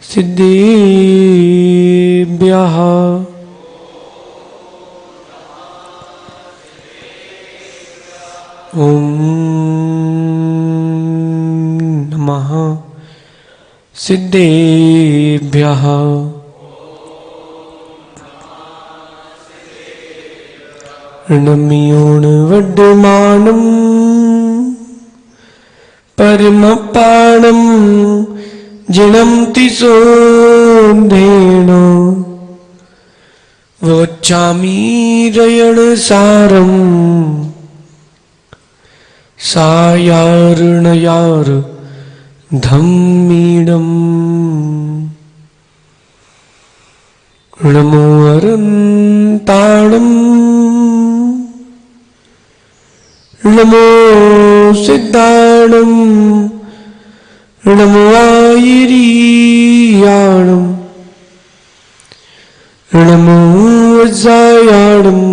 सिद्धेभ्यः ॐ नमः सिद्धेभ्यः ऋणमियोणवड्डमानं परमपाणं जिनं तिसोऽन्धेन वोच्चामि रयणसारम् सायार्णयार धम्मीडम् नमो अरन्ताणम् नमो सिद्धाणम् नमो आयिरीयाणम् नमो वज्रायाणम्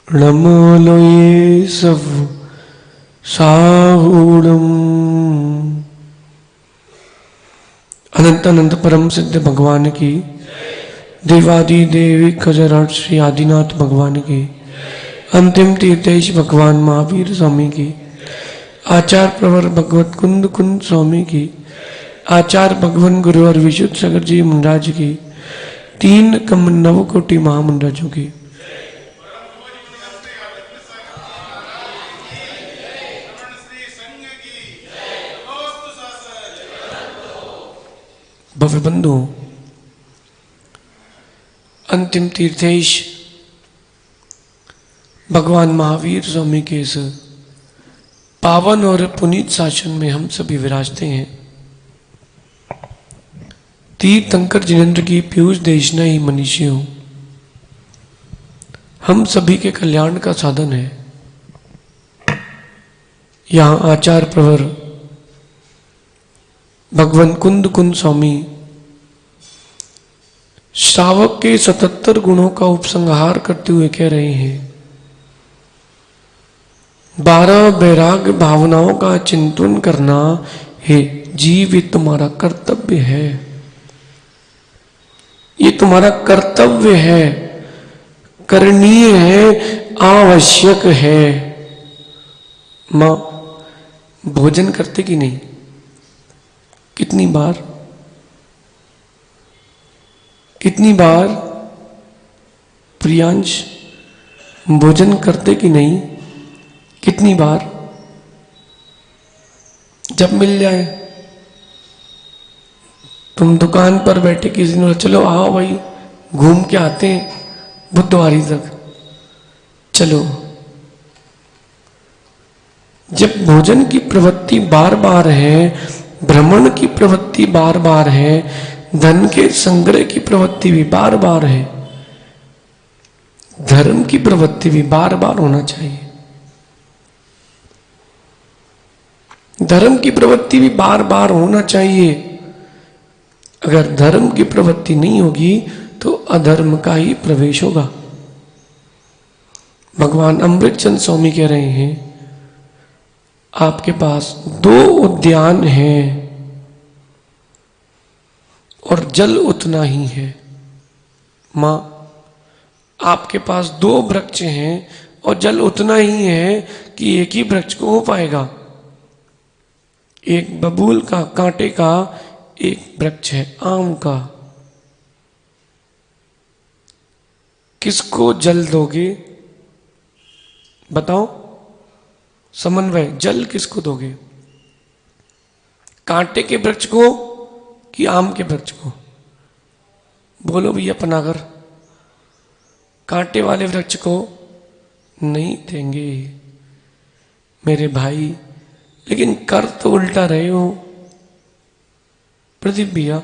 नमो लोये सव साहूणम्। अनंत अनंत परम सिद्ध भगवान की, देवादि देवी खजराट श्री आदिनाथ भगवान की, अंतिम तीर्थेश भगवान महावीर स्वामी की, आचार्य प्रवर भगवत कुंद कुंद स्वामी की, आचार्य भगवान गुरु और विशुद्ध सागर जी महाराज की, तीन कम नव कोटि महामंडराजों की। भव्य बंधु, अंतिम तीर्थेश भगवान महावीर स्वामी के इस पावन और पुनीत शासन में हम सभी विराजते हैं। तीर्थंकर जिनेन्द्र की पीयूष देशना ही मनीषियों हम सभी के कल्याण का साधन है। यहाँ आचार्य प्रवर भगवान कुंद कुंद स्वामी श्रावक के 77 गुणों का उपसंहार करते हुए कह रहे हैं, 12 वैराग्य भावनाओं का चिंतन करना है जीव, ये तुम्हारा कर्तव्य है, ये तुम्हारा कर्तव्य है, करणीय है, आवश्यक है। मां भोजन करते कि नहीं? कितनी बार प्रियांश भोजन करते कि नहीं? कितनी बार? जब मिल जाए, तुम दुकान पर बैठे किसी ने चलो आओ भाई घूम के आते हैं बुद्धवारी तक, चलो। जब भोजन की प्रवृत्ति बार बार है, भ्रमण की प्रवृत्ति बार बार है, धन के संग्रह की प्रवृत्ति भी बार बार है, धर्म की प्रवृत्ति भी बार बार होना चाहिए। धर्म की प्रवृत्ति भी बार बार होना चाहिए। अगर धर्म की प्रवृत्ति नहीं होगी तो अधर्म का ही प्रवेश होगा। भगवान अमृतचंद स्वामी कह रहे हैं, आपके पास 2 उद्यान हैं और जल उतना ही है। मां, आपके पास 2 वृक्ष हैं और जल उतना ही है कि एक ही वृक्ष को हो पाएगा। एक बबूल का कांटे का एक वृक्ष है आम का। किसको जल दोगे? बताओ, समन्वय, जल किसको दोगे? कांटे के वृक्ष को कि आम के वृक्ष को? बोलो भैया पनागर। कांटे वाले वृक्ष को नहीं देंगे मेरे भाई, लेकिन कर तो उल्टा रहे हो प्रदीप भैया।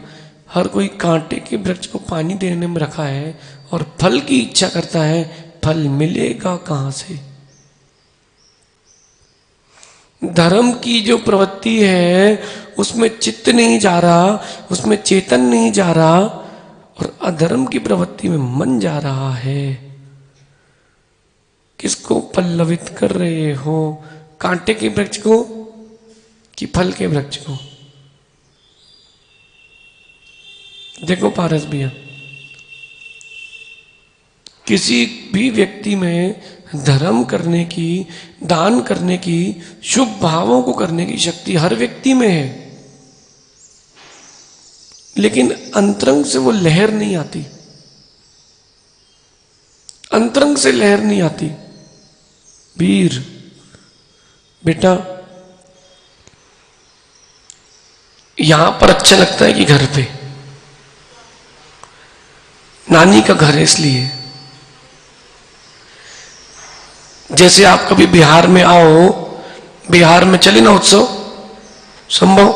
हर कोई कांटे के वृक्ष को पानी देने में रखा है और फल की इच्छा करता है, फल मिलेगा कहां से? धर्म की जो प्रवृत्ति है उसमें चित्त नहीं जा रहा, उसमें चेतन नहीं जा रहा, और अधर्म की प्रवृत्ति में मन जा रहा है। किसको पल्लवित कर रहे हो? कांटे के वृक्ष को कि फल के वृक्ष को? देखो पारस भैया, किसी भी व्यक्ति में धर्म करने की, दान करने की, शुभ भावों को करने की शक्ति हर व्यक्ति में है, लेकिन अंतरंग से वो लहर नहीं आती, अंतरंग से लहर नहीं आती। वीर बेटा, यहां पर अच्छा लगता है कि घर पे, नानी का घर है इसलिए। जैसे आप कभी बिहार में आओ, बिहार में चले ना उत्सव संभव,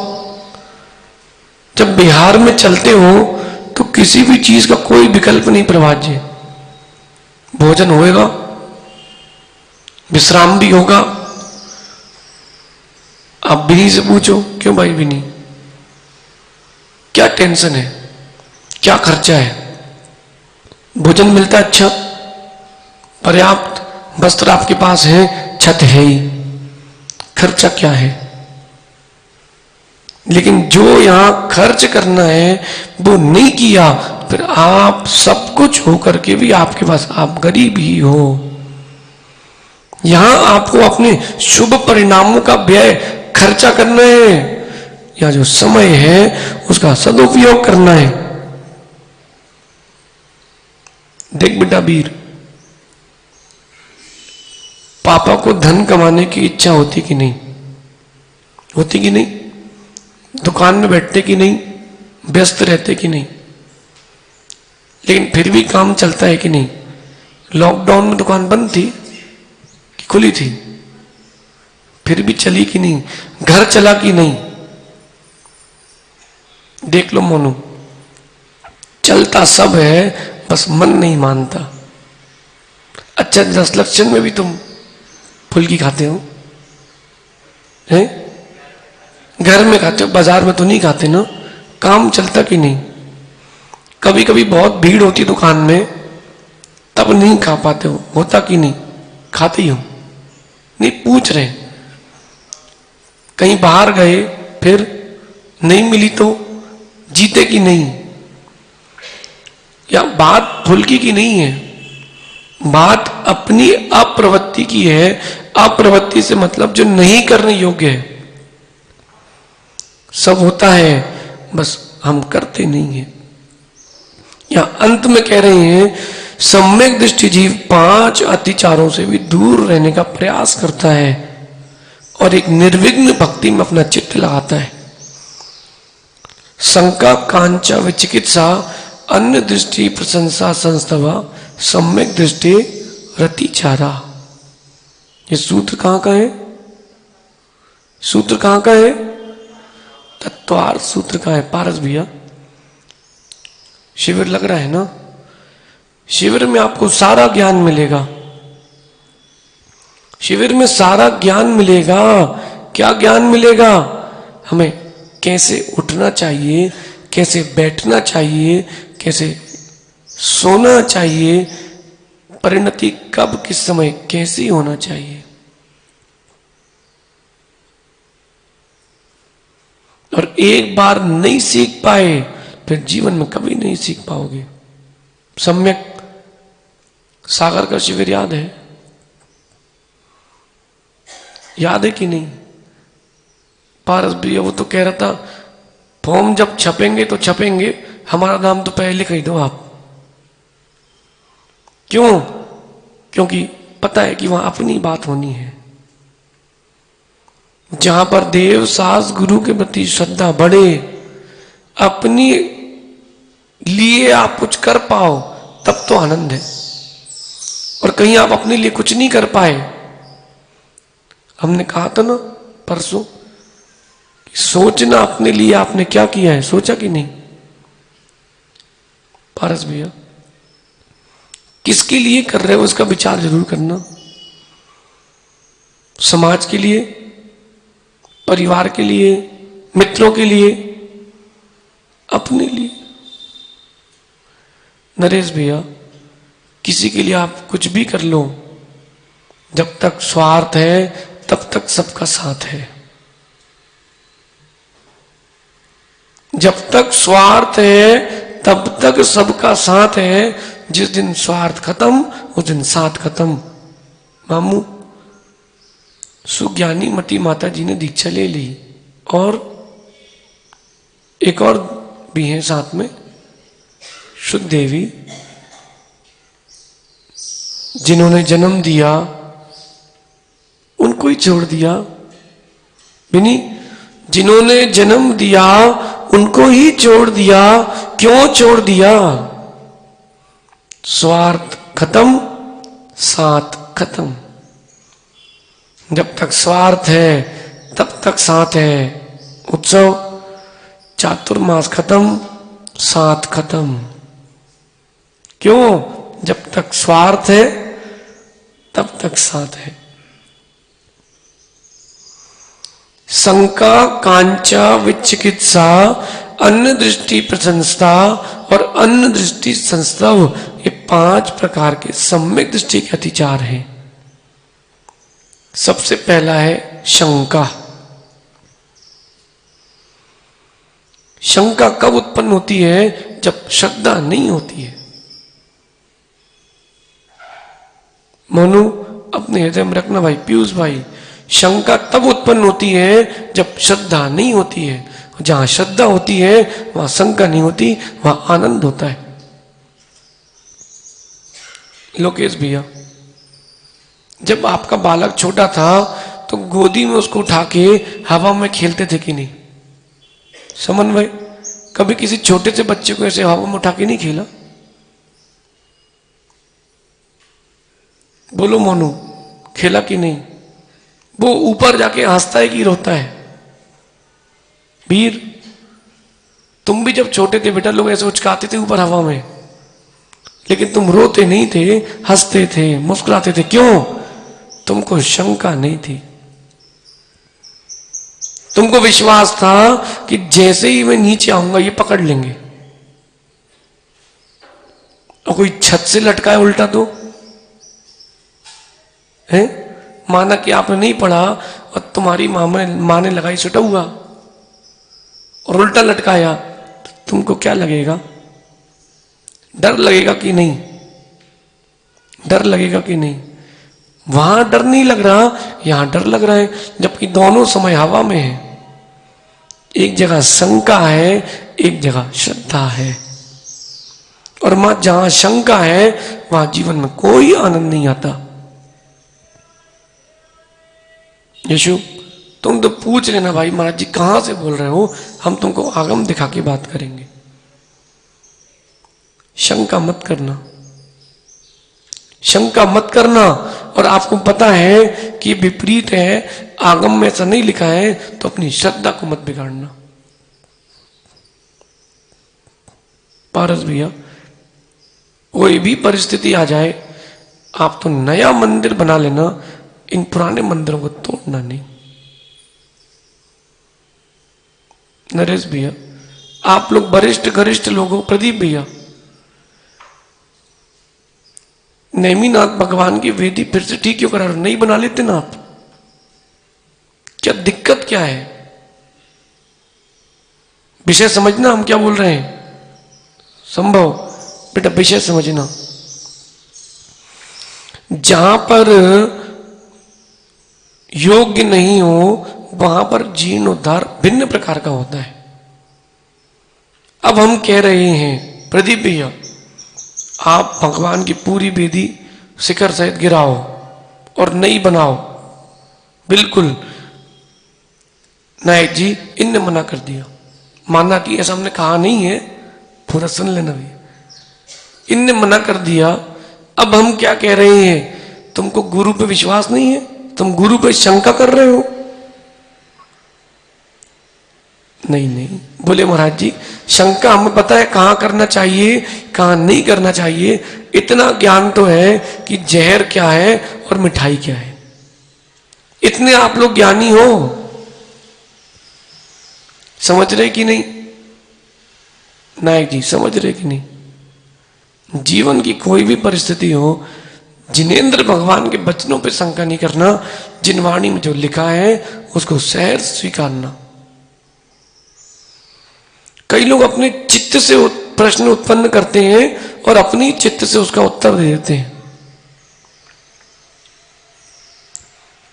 जब बिहार में चलते हो तो किसी भी चीज का कोई विकल्प नहीं प्रभाज्य, भोजन होएगा, विश्राम भी होगा। आप बिनी से पूछो, क्यों भाई बिनी, क्या टेंशन है, क्या खर्चा है, भोजन मिलता है अच्छा, पर्याप्त वस्त्र आपके पास है, छत है ही, खर्चा क्या है। लेकिन जो यहां खर्च करना है वो नहीं किया, फिर आप सब कुछ होकर के भी आपके पास आप गरीब ही हो। यहां आपको अपने शुभ परिणामों का व्यय खर्चा करना है, या जो समय है उसका सदुपयोग करना है। देख बेटा वीर, पापा को धन कमाने की इच्छा होती कि नहीं, होती कि नहीं, दुकान में बैठते कि नहीं, व्यस्त रहते कि नहीं, लेकिन फिर भी काम चलता है कि नहीं। लॉकडाउन में दुकान बंद थी कि खुली थी, फिर भी चली कि नहीं, घर चला कि नहीं। देख लो मोनू, चलता सब है, बस मन नहीं मानता। अच्छा 10 लक्षण में भी तुम फुल्की खाते हो, हैं? घर में खाते हो, बाजार में तो नहीं खाते ना। काम चलता कि नहीं, कभी कभी बहुत भीड़ होती दुकान में, तब नहीं खा पाते हो, होता कि नहीं, खाते ही हो, नहीं पूछ रहे। कहीं बाहर गए, फिर नहीं मिली तो जीते कि नहीं। या बात फुल्की की नहीं है, बात अपनी अप्रवृत्ति की है। अप्रवृत्ति से मतलब जो नहीं करने योग्य है। सब होता है, बस हम करते नहीं है। या अंत में कह रहे हैं, सम्यक दृष्टि जीव 5 अतिचारों से भी दूर रहने का प्रयास करता है और एक निर्विघ्न भक्ति में अपना चित्त लगाता है। शंका कांचा विचिकित्सा अन्य दृष्टि प्रशंसा संस्तवा सम्यक दृष्टि रतिचारा। ये सूत्र कहां का है, सूत्र कहां का है, तत्वार्थ सूत्र का है। पारस भैया, शिविर लग रहा है ना, शिविर में आपको सारा ज्ञान मिलेगा, शिविर में सारा ज्ञान मिलेगा। क्या ज्ञान मिलेगा, हमें कैसे उठना चाहिए, कैसे बैठना चाहिए, कैसे सोना चाहिए, परिणति कब किस समय कैसी होना चाहिए। और एक बार नहीं सीख पाए फिर जीवन में कभी नहीं सीख पाओगे। सम्यक सागर का शिविर याद है, याद है कि नहीं। पारस भैया वो तो कह रहा था, फॉर्म जब छपेंगे तो छपेंगे, हमारा नाम तो पहले कह दो आप। क्यों, क्योंकि पता है कि वहां अपनी बात होनी है। जहां पर देव सास गुरु के प्रति श्रद्धा बढ़े, अपनी लिए आप कुछ कर पाओ, तब तो आनंद है। और कहीं आप अपने लिए कुछ नहीं कर पाए, हमने कहा था ना परसों, सोचना अपने लिए आपने क्या किया है, सोचा कि नहीं। पारस भैया, किसके लिए कर रहे हो उसका विचार जरूर करना। समाज के लिए, परिवार के लिए, मित्रों के लिए, अपने लिए। नरेश भैया, किसी के लिए आप कुछ भी कर लो, जब तक स्वार्थ है तब तक सबका साथ है। जब तक स्वार्थ है तब तक सबका साथ है, जिस दिन स्वार्थ खत्म उस दिन साथ खत्म। मामू सुज्ञानी मती माता जी ने दीक्षा ले ली, और एक और भी है साथ में, शुद्ध देवी, जिन्होंने जन्म दिया उनको ही छोड़ दिया। बिनी, जिन्होंने जन्म दिया उनको ही छोड़ दिया। क्यों छोड़ दिया? स्वार्थ खत्म, साथ खत्म। जब तक स्वार्थ है तब तक साथ है। उत्सव चातुर्मास खत्म, साथ खत्म। क्यों? जब तक स्वार्थ है तब तक साथ है। शंका, कांचा, विचिकित्सा, अन्न दृष्टि प्रशंसा और अन्न दृष्टि संस्तव, ये 5 प्रकार के सम्यक दृष्टि के अतिचार हैं। सबसे पहला है शंका। शंका कब उत्पन्न होती है? जब श्रद्धा नहीं होती है। मोनू अपने हृदय में रखना भाई, पीयूष भाई, शंका तब उत्पन्न होती है जब श्रद्धा नहीं होती है। जहां श्रद्धा होती है वहां शंका नहीं होती, वहां आनंद होता है। लोकेश भैया, जब आपका बालक छोटा था तो गोदी में उसको उठा के हवा में खेलते थे कि नहीं? समन भाई, कभी किसी छोटे से बच्चे को ऐसे हवा में उठा के नहीं खेला? बोलो मोनू, खेला कि नहीं? वो ऊपर जाके हंसता है कि रोता है? वीर, तुम भी जब छोटे थे बेटा, लोग ऐसे उचकाते थे ऊपर हवा में, लेकिन तुम रोते नहीं थे, हंसते थे, मुस्कुराते थे। क्यों? तुमको शंका नहीं थी। तुमको विश्वास था कि जैसे ही मैं नीचे आऊंगा ये पकड़ लेंगे। और कोई छत से लटका है उल्टा तो है, माना कि आपने नहीं पढ़ा और तुम्हारी माँ ने लगाई सुटा हुआ और उल्टा लटकाया, तो तुमको क्या लगेगा? डर लगेगा कि नहीं? डर लगेगा कि नहीं? वहां डर नहीं लग रहा, यहां डर लग रहा है, जबकि दोनों समय हवा में है। एक जगह शंका है, एक जगह श्रद्धा है। और मां जहां शंका है वहां जीवन में कोई आनंद नहीं आता। यशु, तुम तो पूछ लेना भाई महाराज जी कहां से बोल रहे हो, हम तुमको आगम दिखा के बात करेंगे। शंका मत करना, शंका मत करना। और आपको पता है कि विपरीत है, आगम में ऐसा नहीं लिखा है, तो अपनी श्रद्धा को मत बिगाड़ना। पारस भैया, कोई भी परिस्थिति आ जाए, आप तो नया मंदिर बना लेना, इन पुराने मंदिरों को तोड़ना नहीं। नरेश भैया, आप लोग वरिष्ठ गरिष्ठ लोग हो। प्रदीप भैया, नेमीनाथ भगवान की वेदी फिर से ठीक क्यों करा रहे हो? नहीं बना लेते ना आप? क्या दिक्कत क्या है? विषय समझना हम क्या बोल रहे हैं। संभव बेटा विषय समझना। जहां पर योग्य नहीं हो वहां पर जीर्णोद्धार भिन्न प्रकार का होता है। अब हम कह रहे हैं प्रदीप भैया, आप भगवान की पूरी वेदी शिखर सहित गिराओ और नई बनाओ। बिल्कुल नायक जी, इनने मना कर दिया। माना कि ऐसा हमने कहा नहीं है, पूरा सुन लेना भैया। इनने मना कर दिया। अब हम क्या कह रहे हैं? तुमको गुरु पे विश्वास नहीं है, तुम गुरु पे शंका कर रहे हो। नहीं नहीं, बोले महाराज जी शंका हमें पता है कहां करना चाहिए कहां नहीं करना चाहिए। इतना ज्ञान तो है कि जहर क्या है और मिठाई क्या है। इतने आप लोग ज्ञानी हो, समझ रहे कि नहीं? नायक जी समझ रहे कि नहीं? जीवन की कोई भी परिस्थिति हो, जिनेंद्र भगवान के वचनों पे शंका नहीं करना। जिन वाणी में जो लिखा है उसको सहर्ष स्वीकारना। कई लोग अपने चित्त से प्रश्न उत्पन्न करते हैं और अपनी चित्त से उसका उत्तर दे देते हैं।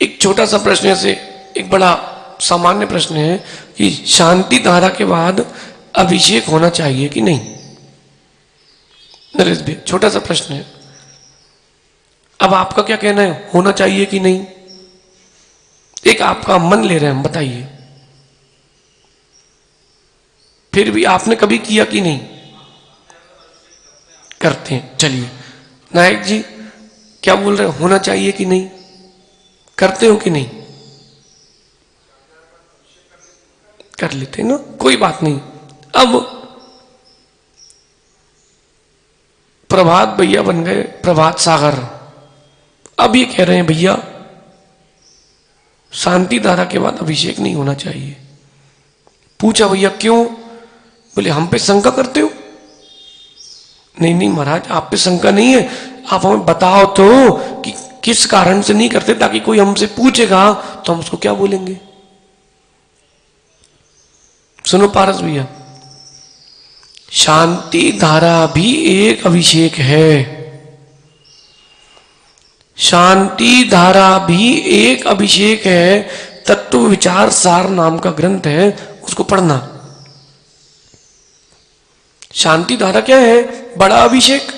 एक छोटा सा प्रश्न से एक बड़ा सामान्य प्रश्न है कि शांति धारा के बाद अभिषेक होना चाहिए कि नहीं। नरेश भाई, छोटा सा प्रश्न है, अब आपका क्या कहना है, होना चाहिए कि नहीं? एक आपका मन ले रहे हैं हम, बताइए। फिर भी आपने कभी किया कि नहीं? करते हैं। चलिए नायक जी क्या बोल रहे हैं, होना चाहिए कि नहीं? करते हो कि नहीं? कर लेते हैं ना, कोई बात नहीं। अब प्रभात भैया बन गए प्रभात सागर। अब ये कह रहे हैं भैया शांति धारा के बाद अभिषेक नहीं होना चाहिए। पूछा भैया क्यों? बोले हम पे शंका करते हो? नहीं नहीं महाराज, आप पे शंका नहीं है, आप हमें बताओ तो कि किस कारण से नहीं करते, ताकि कोई हमसे पूछेगा तो हम उसको क्या बोलेंगे। सुनो पारस भैया, शांति धारा भी एक अभिषेक है। शांति धारा भी एक अभिषेक है। तत्व विचार सार नाम का ग्रंथ है, उसको पढ़ना। शांति धारा क्या है? बड़ा अभिषेक।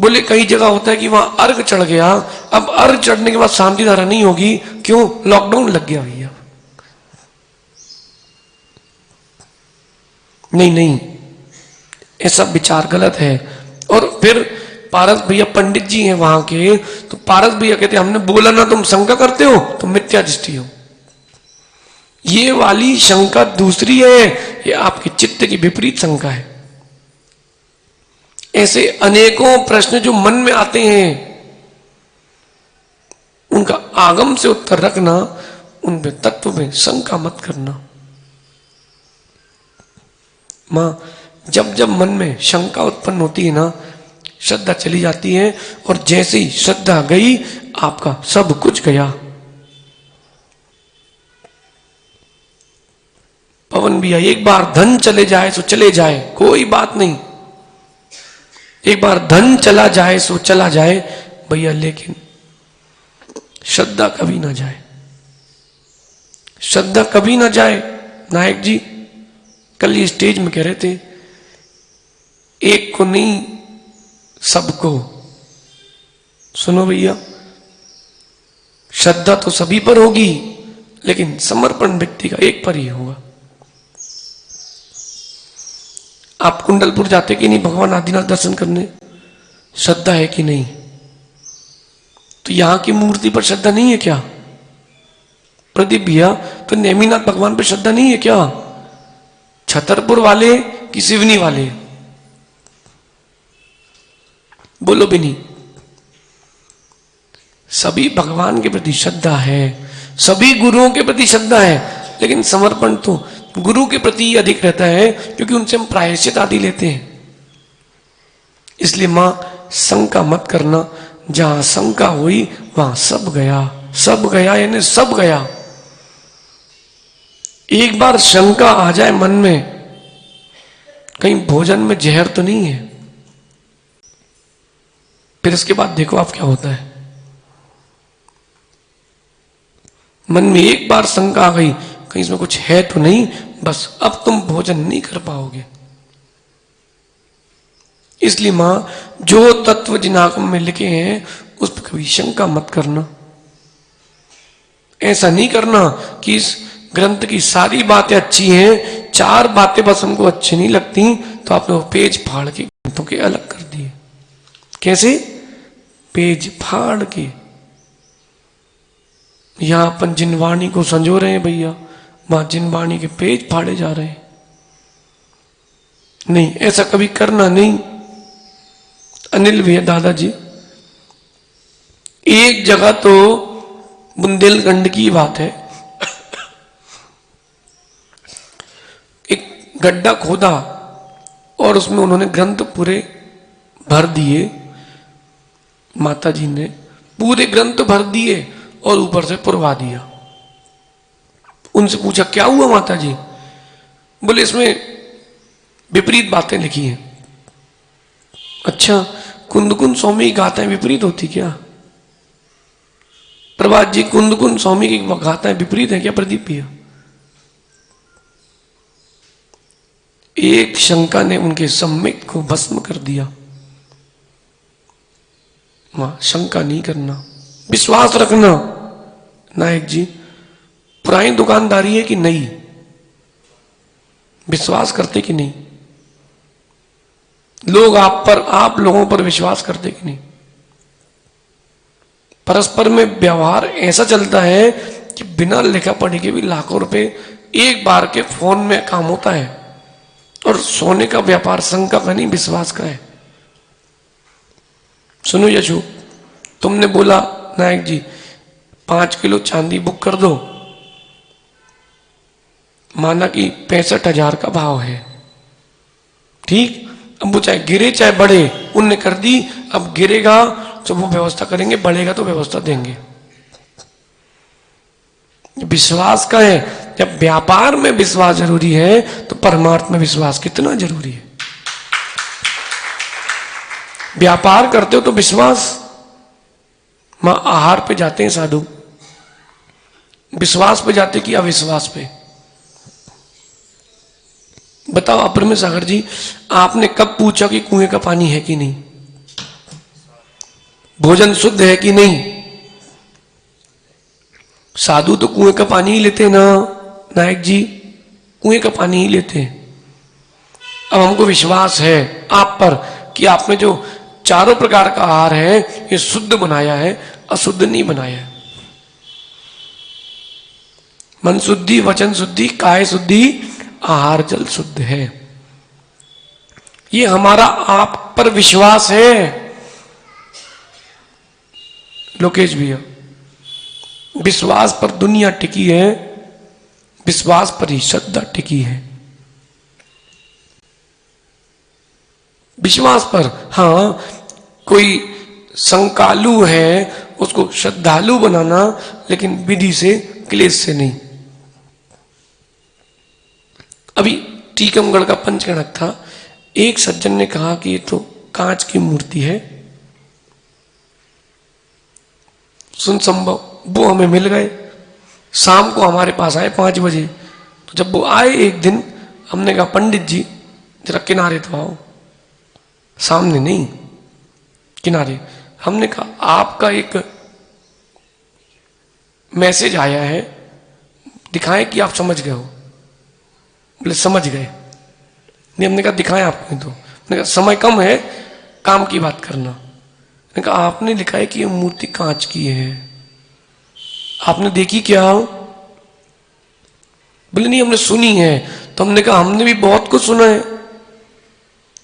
बोले कई जगह होता है कि वहां अर्घ चढ़ गया, अब अर्घ चढ़ने के बाद शांति धारा नहीं होगी, क्यों? लॉकडाउन लग गया भैया। नहीं नहीं, ऐसा विचार गलत है। और फिर पारस भैया पंडित जी हैं वहां के, तो पारस भैया कहते हमने बोला ना तुम शंका करते हो, तुम मिथ्या दृष्टि हो। ये वाली शंका दूसरी है, ये आपके चित्त की विपरीत शंका है। ऐसे अनेकों प्रश्न जो मन में आते हैं उनका आगम से उत्तर रखना, उन पे तत्व में शंका मत करना। मां जब जब मन में शंका उत्पन्न होती है ना, श्रद्धा चली जाती है, और जैसे ही श्रद्धा गई आपका सब कुछ गया। पवन भैया, एक बार धन चले जाए सो चले जाए, कोई बात नहीं। एक बार धन चला जाए सो चला जाए भैया, लेकिन श्रद्धा कभी ना जाए। श्रद्धा कभी ना जाए। नायक जी कल ये स्टेज में कह रहे थे, एक को नहीं सबको। सुनो भैया, श्रद्धा तो सभी पर होगी, लेकिन समर्पण व्यक्ति का एक पर ही होगा। आप कुंडलपुर जाते कि नहीं भगवान आदिनाथ दर्शन करने? श्रद्धा है कि नहीं? तो यहां की मूर्ति पर श्रद्धा नहीं है क्या? प्रदीप भैया, तो नेमीनाथ भगवान पर श्रद्धा नहीं है क्या? छतरपुर वाले कि सिवनी वाले? बोलो भी नहीं। सभी भगवान के प्रति श्रद्धा है, सभी गुरुओं के प्रति श्रद्धा है, लेकिन समर्पण तो गुरु के प्रति अधिक रहता है, क्योंकि उनसे हम प्रायश्चित आदि लेते हैं। इसलिए मां शंका मत करना। जहां शंका हुई वहां सब गया। सब गया यानी सब गया। एक बार शंका आ जाए मन में, कहीं भोजन में जहर तो नहीं है, फिर इसके बाद देखो आप क्या होता है। मन में एक बार शंका आ गई, कहीं इसमें कुछ है तो नहीं, बस अब तुम भोजन नहीं कर पाओगे। इसलिए मां जो तत्व जिन आगम में लिखे हैं उस पर कभी शंका मत करना। ऐसा नहीं करना कि इस ग्रंथ की सारी बातें अच्छी हैं, चार बातें बस हमको अच्छी नहीं लगती, तो आपने वो पेज फाड़ के ग्रंथों के अलग कर दिए। कैसे? पेज फाड़ के। यहां अपन जिनवाणी को संजो रहे हैं भैया, वहां जिनवाणी के पेज फाड़े जा रहे हैं। नहीं, ऐसा कभी करना नहीं। अनिल भैया, दादाजी, एक जगह तो बुंदेलखंड की बात है, एक गड्ढा खोदा और उसमें उन्होंने ग्रंथ पूरे भर दिए। माता जी ने पूरे ग्रंथ भर दिए और ऊपर से पुरवा दिया। उनसे पूछा क्या हुआ माता जी? बोले इसमें विपरीत बातें लिखी हैं। अच्छा, कुंद कुंद स्वामी की गाथाएं विपरीत होती क्या? प्रभात जी, कुंद कुंद स्वामी की गाथाएं विपरीत है क्या प्रदीप भैया? एक शंका ने उनके सम्यक को भस्म कर दिया। वहां शंका नहीं करना, विश्वास रखना। नायक जी, पुरानी दुकानदारी है कि नहीं? विश्वास करते कि नहीं? लोग आप पर, आप लोगों पर विश्वास करते कि नहीं? परस्पर में व्यवहार ऐसा चलता है कि बिना लिखा पढ़े के भी लाखों रुपए एक बार के फोन में काम होता है। और सोने का व्यापार शंका का नहीं, विश्वास का है। सुनो यशु, तुमने बोला नायक जी 5 किलो चांदी बुक कर दो, माना कि 65,000 का भाव है, ठीक। अब वो चाहे गिरे चाहे बढ़े, उनने कर दी। अब गिरेगा तो वो व्यवस्था करेंगे, बढ़ेगा तो व्यवस्था देंगे। विश्वास का है। जब व्यापार में विश्वास जरूरी है तो परमार्थ में विश्वास कितना जरूरी है। व्यापार करते हो तो विश्वास। मां आहार पे जाते हैं साधु, विश्वास पे जाते कि अविश्वास पे? बताओ अपरमेश सागर जी, आपने कब पूछा कि कुएं का पानी है कि नहीं? भोजन शुद्ध है कि नहीं? साधु तो कुएं का पानी ही लेते ना नायक जी, कुएं का पानी ही लेते हैं। अब हमको विश्वास है आप पर कि आपने जो चारों प्रकार का आहार है ये शुद्ध बनाया है, अशुद्ध नहीं बनाया है। मन शुद्धि, वचन शुद्धि, काया शुद्धि, आहार जल शुद्ध है। ये हमारा आप पर विश्वास है। लोकेश भैया, विश्वास पर दुनिया टिकी है, विश्वास पर ही श्रद्धा टिकी है। विश्वास पर, हाँ, कोई संकालु है उसको श्रद्धालु बनाना, लेकिन विधि से, क्लेश से नहीं। अभी टीकमगढ़ का पंचगणक था, एक सज्जन ने कहा कि ये तो कांच की मूर्ति है। सुन संभव, वो हमें मिल गए, शाम को हमारे पास आए 5 बजे। तो जब वो आए एक दिन, हमने कहा पंडित जी जरा किनारे तो आओ। सामने नहीं, किनारे। हमने कहा आपका एक मैसेज आया है, दिखाएं कि आप समझ गए हो। बोले समझ गए। नहीं, हमने कहा दिखाएं आपको। तो मैंने कहा समय कम है, काम की बात करना। मैंने कहा आपने लिखा है कि ये मूर्ति कांच की है, आपने देखी क्या? बोले नहीं, हमने सुनी है। तो हमने कहा हमने भी बहुत कुछ सुना है,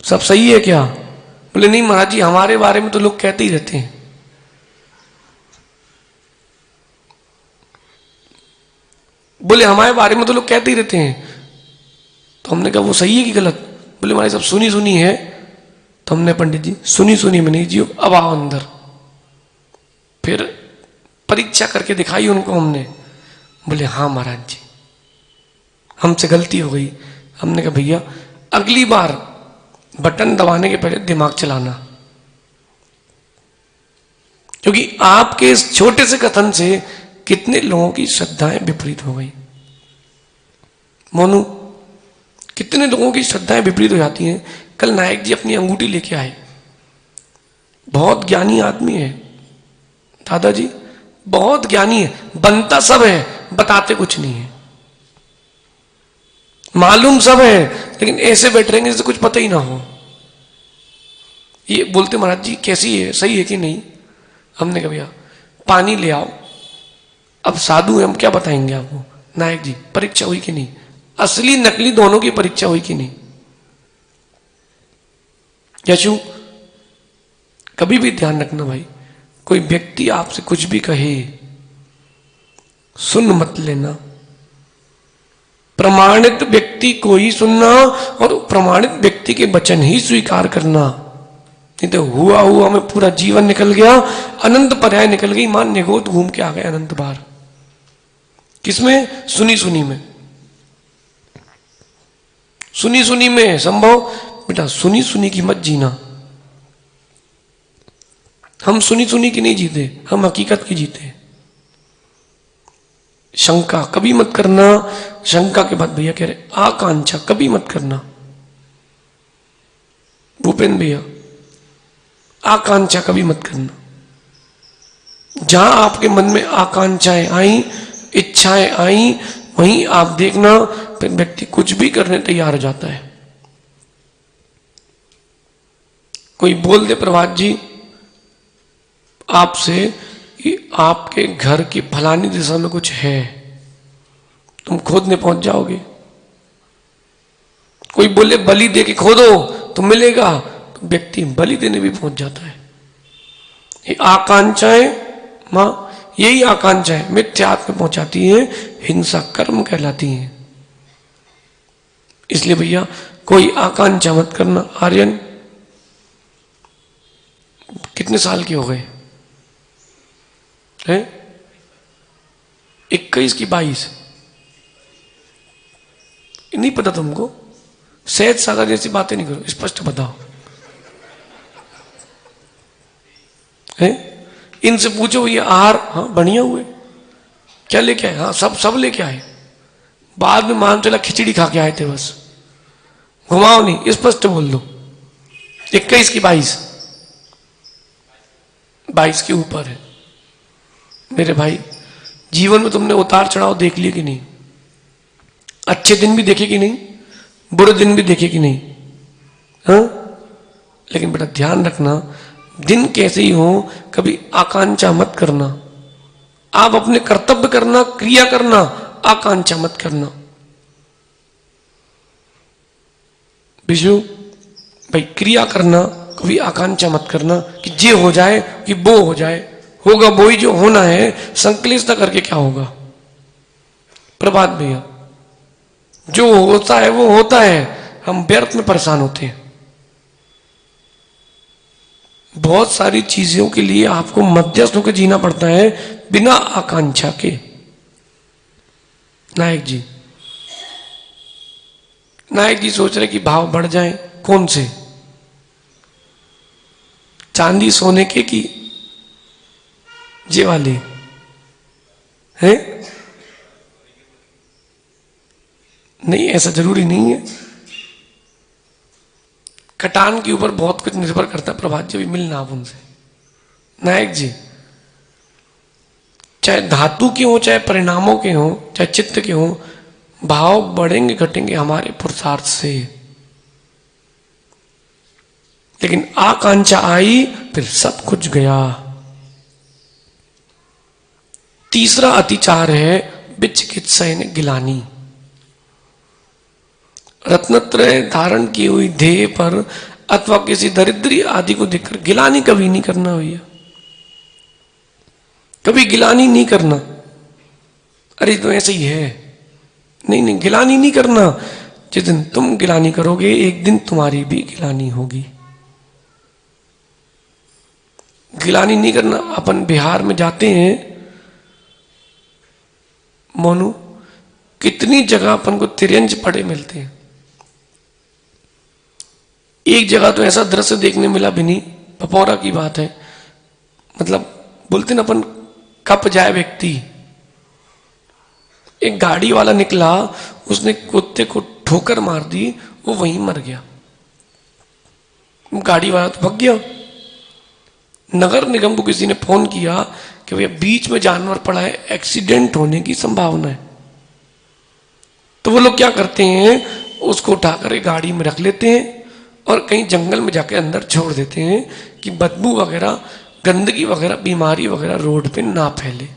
सब सही है क्या? बोले नहीं महाराज जी, हमारे बारे में तो लोग कहते ही रहते हैं। बोले हमारे बारे में तो लोग कहते ही रहते हैं। तो हमने कहा वो सही है कि गलत? बोले हमारी सब सुनी सुनी है। तो हमने पंडित जी सुनी सुनी में नहीं जियो, अब आओ अंदर। फिर परीक्षा करके दिखाई उनको हमने। बोले हाँ महाराज जी, हमसे गलती हो गई। हमने कहा भैया अगली बार बटन दबाने के पहले दिमाग चलाना, क्योंकि आपके इस छोटे से कथन से कितने लोगों की श्रद्धाएं विपरीत हो गई। मोनू, कितने लोगों की श्रद्धाएं विपरीत हो जाती हैं। कल नायक जी अपनी अंगूठी लेके आए, बहुत ज्ञानी आदमी है दादाजी, बहुत ज्ञानी है, बनता सब है, बताते कुछ नहीं है। मालूम सब है, लेकिन ऐसे बैठ रहेंगे जैसे कुछ पता ही ना हो। ये बोलते महाराज जी कैसी है, सही है कि नहीं? हमने कहा भैया पानी ले आओ। अब साधु है, हम क्या बताएंगे आपको। नायक जी परीक्षा हुई कि नहीं, असली नकली दोनों की परीक्षा हुई कि नहीं? यशु कभी भी ध्यान रखना भाई, कोई व्यक्ति आपसे कुछ भी कहे सुन मत लेना। प्रमाणित व्यक्ति को ही सुनना और प्रमाणित व्यक्ति के वचन ही स्वीकार करना। नहीं तो हुआ हुआ में पूरा जीवन निकल गया, अनंत पर्याय निकल गई। मान निगोद घूम के आ गए अनंत बार। किसमें? सुनी सुनी में। सुनी सुनी में संभव। बेटा सुनी सुनी की मत जीना। हम सुनी सुनी की नहीं जीते, हम हकीकत की जीते। शंका कभी मत करना। शंका के बाद भैया कह रहे आकांक्षा कभी मत करना। भूपेंद्र भैया आकांक्षा कभी मत करना। जहां आपके मन में आकांक्षाएं आई, इच्छाएं आई, वहीं आप देखना फिर व्यक्ति कुछ भी करने तैयार हो जाता है। कोई बोल दे प्रभात जी आपसे कि आपके घर की फलानी दिशा में कुछ है, तुम खोदने पहुंच जाओगे। कोई बोले बलि दे के खोदो तो मिलेगा, तो व्यक्ति बलि देने भी पहुंच जाता है। ये आकांक्षाएं मां, यही आकांक्षाएं मिथ्यात्व में पहुंचाती हैं, हिंसा कर्म कहलाती हैं। इसलिए भैया कोई आकांक्षा मत करना। आर्यन कितने साल के हो गए हैं? 21 की 22? नहीं पता तुमको? सहज सागर जैसी बातें नहीं करो, स्पष्ट बताओ। है इनसे पूछो ये आहार हाँ बढ़िया हुए, क्या लेके आए? हाँ सब लेके आए। बाद में मान चला खिचड़ी खा के आए थे बस। घुमाओ नहीं, स्पष्ट बोल दो। 21 की 22 के ऊपर है। मेरे भाई जीवन में तुमने उतार चढ़ाव देख लिए कि नहीं? अच्छे दिन भी देखे कि नहीं? बुरे दिन भी देखे कि नहीं? हाँ, लेकिन बेटा ध्यान रखना, दिन कैसे ही हो कभी आकांक्षा मत करना। आप अपने कर्तव्य करना, क्रिया करना, आकांक्षा मत करना। विष्णु भाई क्रिया करना, कभी आकांक्षा मत करना कि ये हो जाए कि वो हो जाए। होगा वो ही जो होना है, संकलित करके क्या होगा? प्रभात भैया जो होता है वो होता है, हम व्यर्थ में परेशान होते हैं। बहुत सारी चीजों के लिए आपको मध्यस्थ होकर जीना पड़ता है बिना आकांक्षा के। नायक जी सोच रहे कि भाव बढ़ जाए। कौन से? चांदी सोने के की जे वाले हैं? नहीं, ऐसा जरूरी नहीं है। कटान के ऊपर बहुत कुछ निर्भर करता है। प्रभात जी भी मिलना आप उनसे। नायक जी चाहे धातु के हो, चाहे परिणामों के हो, चाहे चित्त के हो, भाव बढ़ेंगे घटेंगे हमारे पुरुषार्थ से। लेकिन आकांक्षा आई फिर सब कुछ गया। तीसरा अतिचार है विचिकित्सयन गिलानी। रत्नत्रय धारण की हुई ध्येय पर अथवा किसी दरिद्री आदि को देखकर गिलानी कभी नहीं करना भैया, कभी गिलानी नहीं करना। अरे तो ऐसे ही है, नहीं गिलानी नहीं करना। जिस दिन तुम गिलानी करोगे एक दिन तुम्हारी भी गिलानी होगी। गिलानी नहीं करना। अपन बिहार में जाते हैं मोनू, कितनी जगह अपन को तिरंज पड़े मिलते हैं। एक जगह तो ऐसा दृश्य देखने मिला भी नहीं, पपौरा की बात है, मतलब बोलते ना अपन कप जाए व्यक्ति। एक गाड़ी वाला निकला, उसने कुत्ते को ठोकर मार दी, वो वहीं मर गया। गाड़ी वाला तो भग गया। नगर निगम को किसी ने फोन किया कि भैया बीच में जानवर पड़ा है, एक्सीडेंट होने की संभावना है। तो वो लोग क्या करते हैं, उसको उठाकर एक गाड़ी में रख लेते हैं और कहीं जंगल में जाके अंदर छोड़ देते हैं कि बदबू वगैरह, गंदगी वगैरह, बीमारी वगैरह रोड पे ना फैले।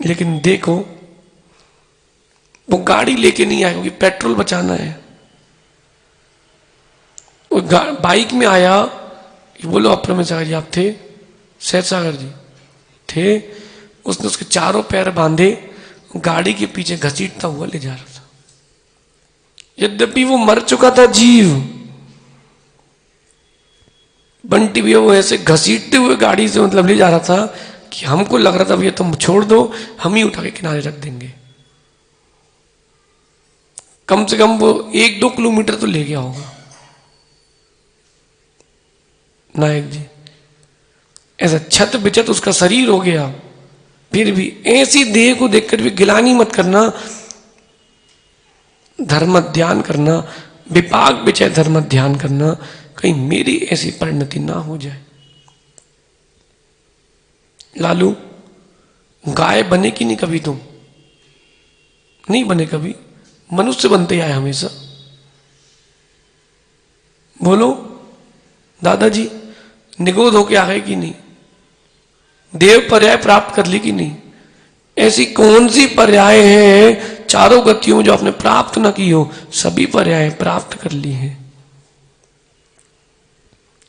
लेकिन देखो वो गाड़ी लेके नहीं आया क्योंकि पेट्रोल बचाना है। वो बाइक में आया। बोलो अप्रमेय सागर जी आप थे? सहज सागर जी थे। उसने उसके चारों पैर बांधे, गाड़ी के पीछे घसीटता हुआ ले जा रहा था। यद्यपि वो मर चुका था जीव, बंटी भैया वो ऐसे घसीटते हुए गाड़ी से मतलब ले जा रहा था कि हमको लग रहा था भैया तुम छोड़ दो, हम ही उठा के किनारे रख देंगे। कम से कम वो 1-2 किलोमीटर तो ले गया होगा। नायक जी ऐसा छत बिचत उसका शरीर हो गया, फिर भी ऐसी देह को देखकर भी गिलानी मत करना, धर्म ध्यान करना, विपाक विचय धर्म ध्यान करना, कहीं मेरी ऐसी परिणति ना हो जाए। लालू गाय बने कि नहीं कभी तुम? नहीं बने कभी, मनुष्य बनते आए हमेशा। बोलो दादाजी, निगोद होके आ गए कि नहीं? देव पर्याय प्राप्त कर ली कि नहीं? ऐसी कौन सी पर्याय है चारों गतियों में जो आपने प्राप्त न की हो? सभी पर्याय प्राप्त कर ली हैं,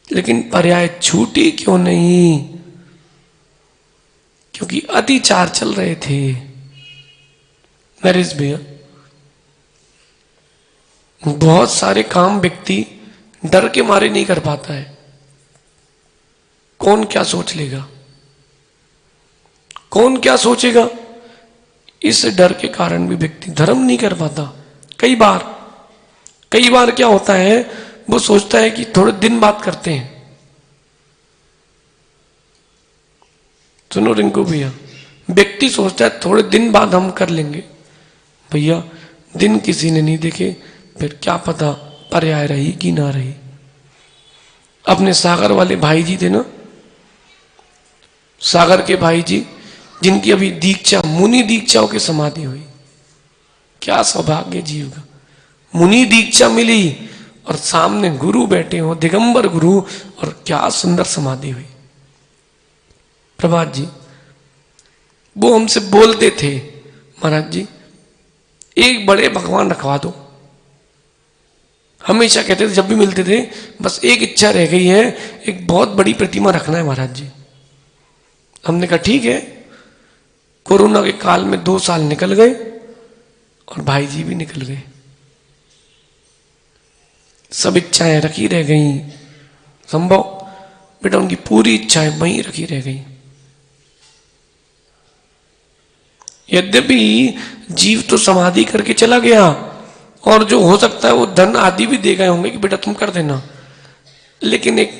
लेकिन पर्याय छूटी क्यों नहीं? क्योंकि अतिचार चल रहे थे। नरेश भैया, बहुत सारे काम व्यक्ति डर के मारे नहीं कर पाता है। कौन क्या सोच लेगा, कौन क्या सोचेगा, इस डर के कारण भी व्यक्ति धर्म नहीं कर पाता। कई बार क्या होता है, वो सोचता है कि थोड़े दिन बाद करते हैं। सुनो रिंकू भैया, व्यक्ति सोचता है थोड़े दिन बाद हम कर लेंगे। भैया दिन किसी ने नहीं देखे, फिर क्या पता पर्याय रही कि ना रही। अपने सागर वाले भाई जी थे ना, सागर के भाई जी जिनकी अभी दीक्षा, मुनि दीक्षा होकर समाधि हुई। क्या सौभाग्य जीव का, मुनि दीक्षा मिली और सामने गुरु बैठे हो, दिगंबर गुरु, और क्या सुंदर समाधि हुई। प्रभात जी वो हमसे बोलते थे, महाराज जी एक बड़े भगवान रखवा दो। हमेशा कहते थे जब भी मिलते थे, बस एक इच्छा रह गई है, एक बहुत बड़ी प्रतिमा रखना है महाराज जी। हमने कहा ठीक है। कोरोना के काल में 2 साल निकल गए और भाई जी भी निकल गए, सब इच्छाएं रखी रह गई। संभव बेटा उनकी पूरी इच्छाएं वहीं रखी रह गई। यद्यपि जीव तो समाधि करके चला गया, और जो हो सकता है वो धन आदि भी दे गए होंगे कि बेटा तुम कर देना, लेकिन एक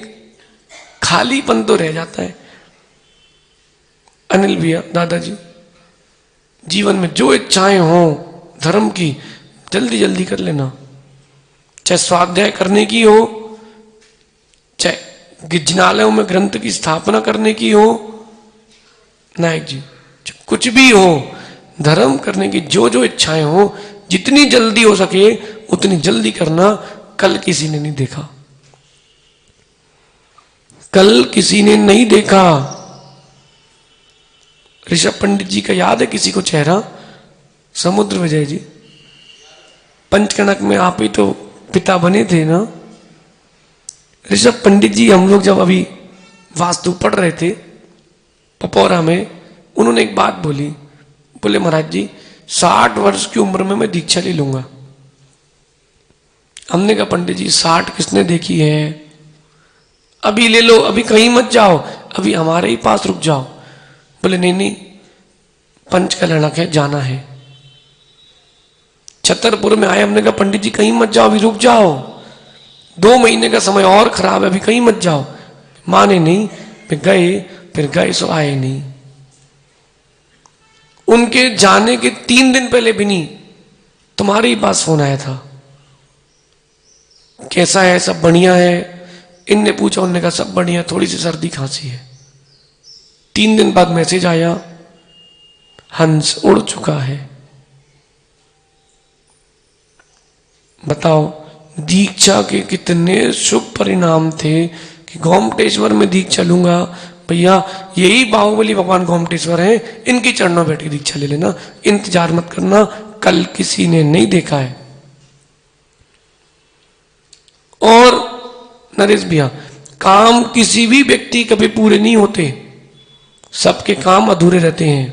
खालीपन तो रह जाता है। अनिल भैया, दादाजी, जीवन में जो इच्छाएं हों धर्म की, जल्दी जल्दी कर लेना। चाहे स्वाध्याय करने की हो, चाहे गिजनालयों में ग्रंथ की स्थापना करने की हो, नायक जी कुछ भी हो, धर्म करने की जो जो इच्छाएं हो, जितनी जल्दी हो सके उतनी जल्दी करना। कल किसी ने नहीं देखा, कल किसी ने नहीं देखा। ऋषभ पंडित जी का याद है किसी को चेहरा? समुद्र विजय जी, पंचकनक में आप ही तो पिता बने थे ना। ऋषभ पंडित जी, हम लोग जब अभी वास्तु पढ़ रहे थे पपौरा में, उन्होंने एक बात बोली, बोले महाराज जी 60 वर्ष की उम्र में मैं दीक्षा ले लूंगा। हमने कहा पंडित जी 60 किसने देखी है, अभी ले लो, अभी कहीं मत जाओ, अभी हमारे ही पास रुक जाओ। बोले नहीं नहीं, पंचकलणक है, जाना है। छतरपुर में आए, हमने कहा पंडित जी कहीं मत जाओ, अभी रुक जाओ, 2 महीने का समय और खराब है, अभी कहीं मत जाओ। माने नहीं, फिर गए सो आए नहीं। उनके जाने के 3 दिन पहले भी नहीं, तुम्हारे ही पास फोन आया था, कैसा है, सब बढ़िया है। इनने पूछा, उनने कहा सब बढ़िया, थोड़ी सी सर्दी खांसी है। 3 दिन बाद मैसेज आया, हंस उड़ चुका है। बताओ दीक्षा के कितने शुभ परिणाम थे कि गोमटेश्वर में दीक्षा लूंगा। भैया यही बाहुबली भगवान गोमटेश्वर हैं, इनके चरणों बैठ के दीक्षा ले लेना, इंतजार मत करना, कल किसी ने नहीं देखा है। और नरेश भैया, काम किसी भी व्यक्ति कभी पूरे नहीं होते, सबके काम अधूरे रहते हैं,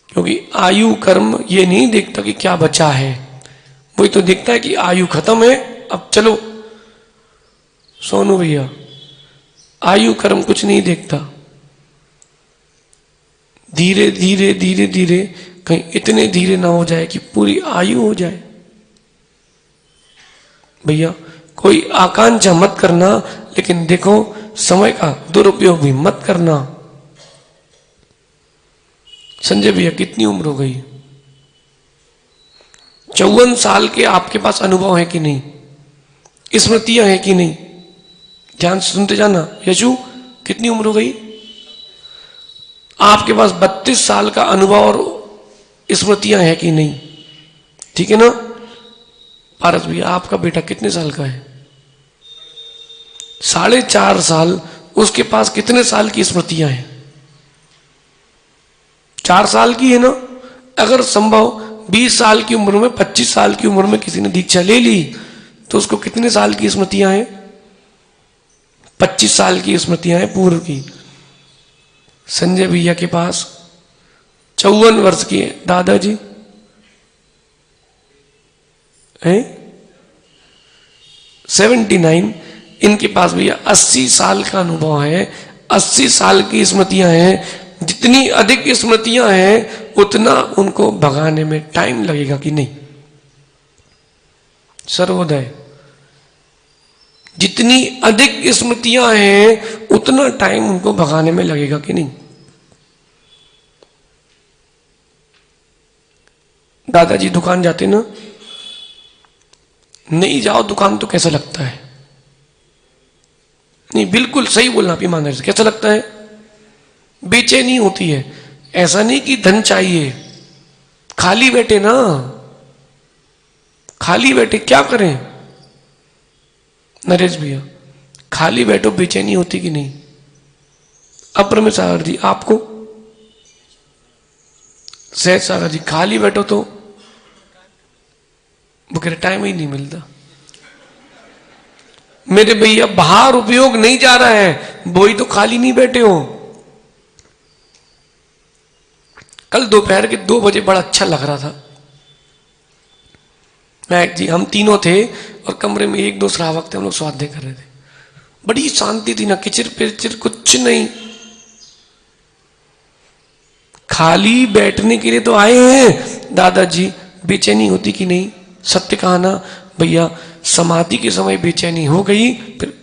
क्योंकि आयु कर्म ये नहीं देखता कि क्या बचा है, वही तो देखता है कि आयु खत्म है, अब चलो। सोनू भैया, आयु कर्म कुछ नहीं देखता, धीरे धीरे धीरे धीरे कहीं इतने धीरे ना हो जाए कि पूरी आयु हो जाए। भैया कोई आकांक्षा मत करना, लेकिन देखो समय का दुरुपयोग भी मत करना। संजय भैया कितनी उम्र हो गई? 54 साल के आपके पास अनुभव है कि नहीं? स्मृतियां हैं कि नहीं? ध्यान से सुनते जाना। यशु कितनी उम्र हो गई? आपके पास 32 साल का अनुभव और स्मृतियां हैं कि नहीं? ठीक है ना? पारस भैया आपका बेटा कितने साल का है? 4.5 साल। उसके पास कितने साल की स्मृतियां हैं? 4 साल की है ना? अगर संभव 20 साल की उम्र में, 25 साल की उम्र में किसी ने दीक्षा ले ली तो उसको कितने साल की स्मृतियां हैं? 25 साल की स्मृतियां हैं पूर्व की। संजय भैया के पास 54 वर्ष की है। दादाजी हैं 79। इनके पास भैया 80 साल का अनुभव है, 80 साल की स्मृतियां हैं। जितनी अधिक स्मृतियां हैं उतना उनको भगाने में टाइम लगेगा कि नहीं? सर्वोदय जितनी अधिक स्मृतियां हैं उतना टाइम उनको भगाने में लगेगा कि नहीं? दादाजी दुकान जाते ना? नहीं जाओ दुकान तो कैसा लगता है? नहीं, बिल्कुल सही बोलना आप ईमानदारी से। कैसा लगता है? बेचैनी होती है। ऐसा नहीं कि धन चाहिए, खाली बैठे ना, खाली बैठे क्या करें? नरेश भैया खाली बैठो बेचैनी होती कि नहीं? अप्रमेय सागर जी आपको? सहज सागर जी खाली बैठो तो वो कह रहे टाइम ही नहीं मिलता। मेरे भैया बाहर उपयोग नहीं जा रहा है, वो ही तो खाली नहीं बैठे हो। कल दोपहर के 2 बजे बड़ा अच्छा लग रहा था। नायक जी हम तीनों थे और कमरे में 1-2 श्रावक थे, हम लोग स्वाध्याय कर रहे थे। बड़ी शांति थी ना, किचिर पिचिर कुछ नहीं। खाली बैठने के लिए तो आए हैं। दादाजी बेचैनी होती कि नहीं? सत्य कहा ना भैया, समाधि के समय बेचैनी हो गई फिर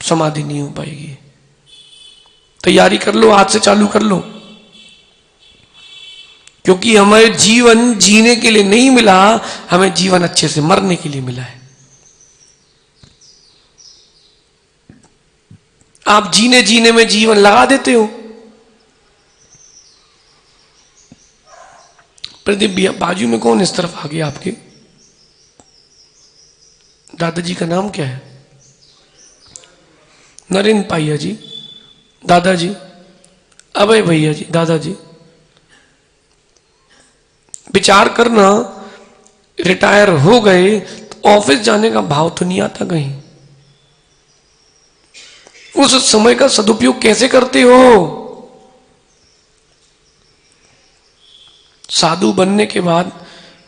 समाधि नहीं हो पाएगी। तैयारी कर लो, आज से चालू कर लो, क्योंकि हमें जीवन जीने के लिए नहीं मिला, हमें जीवन अच्छे से मरने के लिए मिला है। आप जीने जीने में जीवन लगा देते हो। प्रदीप भैया बाजू में कौन इस तरफ आ गया आपके? दादाजी का नाम क्या है? नरेंद्र पाइया जी, दादाजी, अभय भैया जी, दादाजी। विचार करना, रिटायर हो गए तो ऑफिस जाने का भाव तो नहीं आता कहीं। उस समय का सदुपयोग कैसे करते हो? साधु बनने के बाद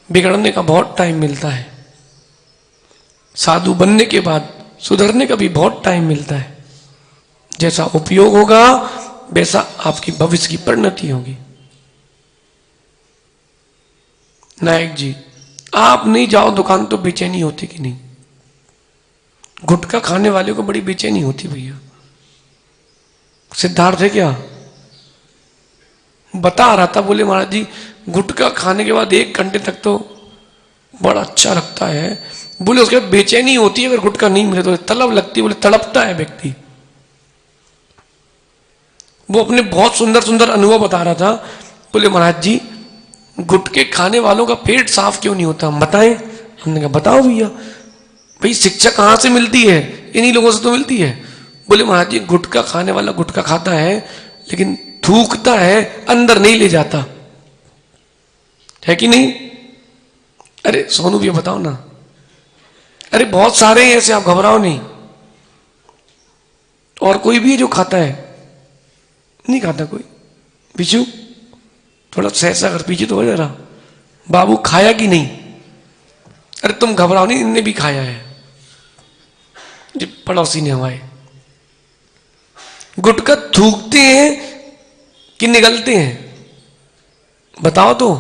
बिगड़ने का बहुत टाइम मिलता है, साधु बनने के बाद सुधरने का भी बहुत टाइम मिलता है। जैसा उपयोग होगा वैसा आपकी भविष्य की परिणति होगी। नायक जी आप नहीं जाओ दुकान तो बेचैनी होती कि नहीं? गुटखा खाने वाले को बड़ी बेचैनी होती भैया। सिद्धार्थ है क्या? बता रहा था, बोले महाराज जी गुटखा खाने के बाद 1 घंटे तक तो बड़ा अच्छा लगता है, बोले उसके बाद बेचैनी होती है अगर गुटखा नहीं मिले तो, तलब लगती है, बोले तड़पता है व्यक्ति। वो अपने बहुत सुंदर सुंदर अनुभव बता रहा था। बोले महाराज जी गुटखे खाने वालों का पेट साफ क्यों नहीं होता, हम बताएं। हमने कहा बताओ भैया। भाई शिक्षा कहाँ से मिलती है? इन्हीं लोगों से तो मिलती है। बोले महाराज जी गुटखा खाने वाला गुटखा खाता है लेकिन थूकता है, अंदर नहीं ले जाता है कि नहीं? अरे सोनू भैया बताओ ना। अरे बहुत सारे हैं ऐसे, आप घबराओ नहीं। और कोई भी है जो खाता है? नहीं खाता कोई। बिचू थोड़ा सहसा कर पीछे तो हो जा रहा। बाबू खाया कि नहीं? अरे तुम घबराओ नहीं, इनने भी खाया है, जो पड़ोसी ने हमारे। गुटखा थूकते हैं कि निगलते हैं? बताओ तो।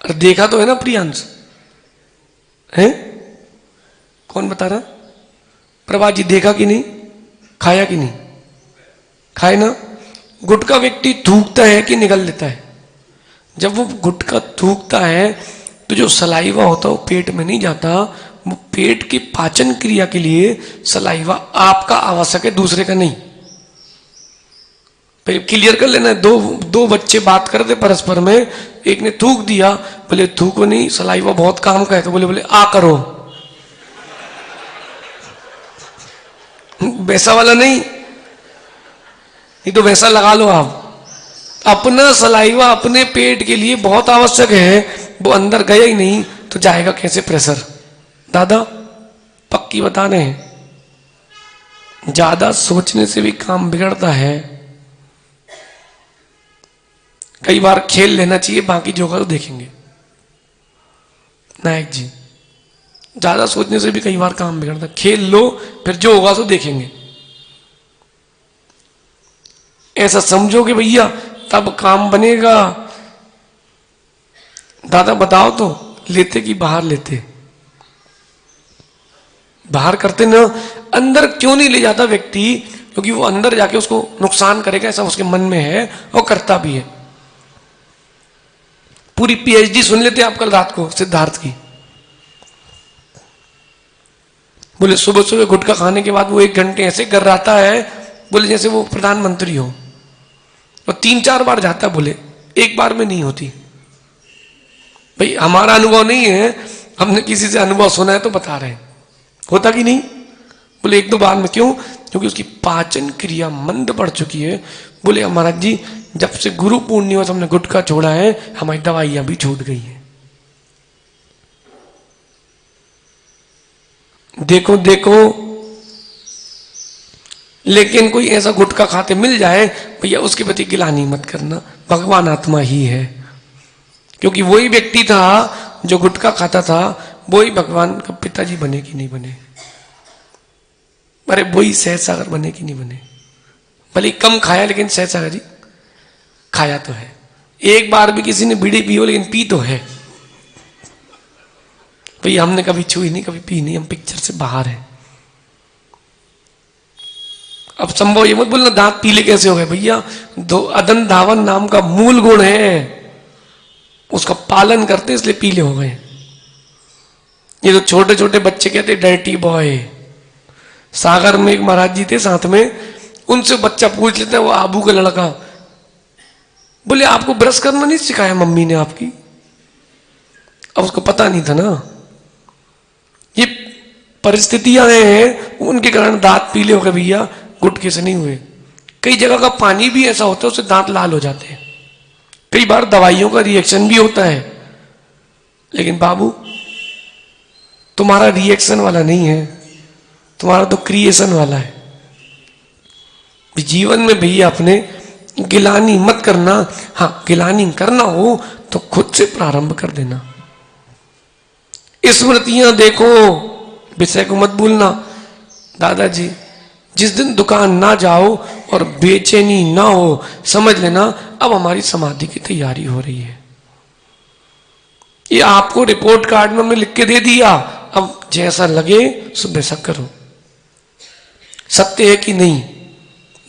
अरे देखा तो है ना प्रियांश, है? कौन बता रहा? प्रभा जी देखा कि नहीं, खाया कि नहीं? खाए ना। गुटखा व्यक्ति थूकता है कि निगल लेता है? जब वो गुटखा थूकता है तो जो सलाइवा होता है वो पेट में नहीं जाता, वो पेट की पाचन क्रिया के लिए सलाइवा आपका आवश्यक है, दूसरे का नहीं। पहले क्लियर कर लेना। दो बच्चे बात करते परस्पर में, एक ने थूक दिया, बोले थूको नहीं, सलाइवा बहुत काम का है, तो बोले बोले आ करो। वैसा वाला नहीं, ये तो वैसा लगा लो आप। अपना सलाइवा अपने पेट के लिए बहुत आवश्यक है, वो अंदर गया ही नहीं तो जाएगा कैसे प्रेशर? दादा पक्की बता रहे हैं, ज्यादा सोचने से भी काम बिगड़ता है। कई बार खेल लेना चाहिए, बाकी जो होगा तो देखेंगे। नायक जी, ज्यादा सोचने से भी कई बार काम बिगड़ता है। खेल लो, फिर जो होगा तो देखेंगे। ऐसा समझोगे भैया तब काम बनेगा। दादा बताओ तो, लेते कि बाहर लेते? बाहर करते ना। अंदर क्यों नहीं ले जाता व्यक्ति? क्योंकि वो अंदर जाके उसको नुकसान करेगा, ऐसा उसके मन में है और करता भी है। पूरी पीएचडी सुन लेते आप कल रात को सिद्धार्थ की। बोले सुबह सुबह गुटखा खाने के बाद वो 1 घंटे ऐसे कर रहा है, बोले जैसे वो प्रधानमंत्री हो। और 3-4 बार जाता, बोले एक बार में नहीं होती। भाई हमारा अनुभव नहीं है, हमने किसी से अनुभव सुना है तो बता रहे हैं, होता कि नहीं? बोले 1-2 बार में। क्यों? क्योंकि उसकी पाचन क्रिया मंद पड़ चुकी है। बोले महाराज जी जब से गुरु पूर्णिमा से हमने गुटखा छोड़ा है, हमारी दवाइयां भी छूट गई हैं। देखो देखो, लेकिन कोई ऐसा गुटखा खाते मिल जाए, भैया उसके प्रति गिलानी मत करना, भगवान आत्मा ही है। क्योंकि वही व्यक्ति था जो गुटखा खाता था, वही भगवान का पिताजी बने कि नहीं बने? अरे वही सहज सागर बने कि नहीं बने? भले कम खाया लेकिन सहज सागर जी खाया तो है। एक बार भी किसी ने बीड़ी पी हो लेकिन पी तो है। भैया हमने कभी छुई नहीं, कभी पी नहीं, हम पिक्चर से बाहर हैं। अब संभव ये मत बोलना दांत पीले कैसे हो गए। भैया अदन धावन नाम का मूल गुण है, उसका पालन करते इसलिए पीले हो गए। ये तो छोटे छोटे बच्चे कहते डर्टी बॉय। सागर में एक महाराज जी थे साथ में, उनसे बच्चा पूछ लेता है, वो आबू का लड़का, बोले आपको ब्रश करना नहीं सिखाया मम्मी ने आपकी? अब उसको पता नहीं था ना। ये परिस्थितियां हैं, उनके कारण दांत पीले हो गए भैया, गुटखे से नहीं हुए। कई जगह का पानी भी ऐसा होता है उससे दांत लाल हो जाते हैं। कई बार दवाइयों का रिएक्शन भी होता है। लेकिन बाबू तुम्हारा रिएक्शन वाला नहीं है, तुम्हारा तो क्रिएशन वाला है। जीवन में भैया अपने गिलानी मत करना। हाँ गिलानी करना हो तो खुद से प्रारंभ कर देना। स्मृतियां देखो, विषय को मत भूलना। दादाजी जिस दिन दुकान ना जाओ और बेचैनी ना हो, समझ लेना अब हमारी समाधि की तैयारी हो रही है। ये आपको रिपोर्ट कार्ड में हमने लिख के दे दिया, अब जैसा लगे सो वैसा करो। सत्य है कि नहीं,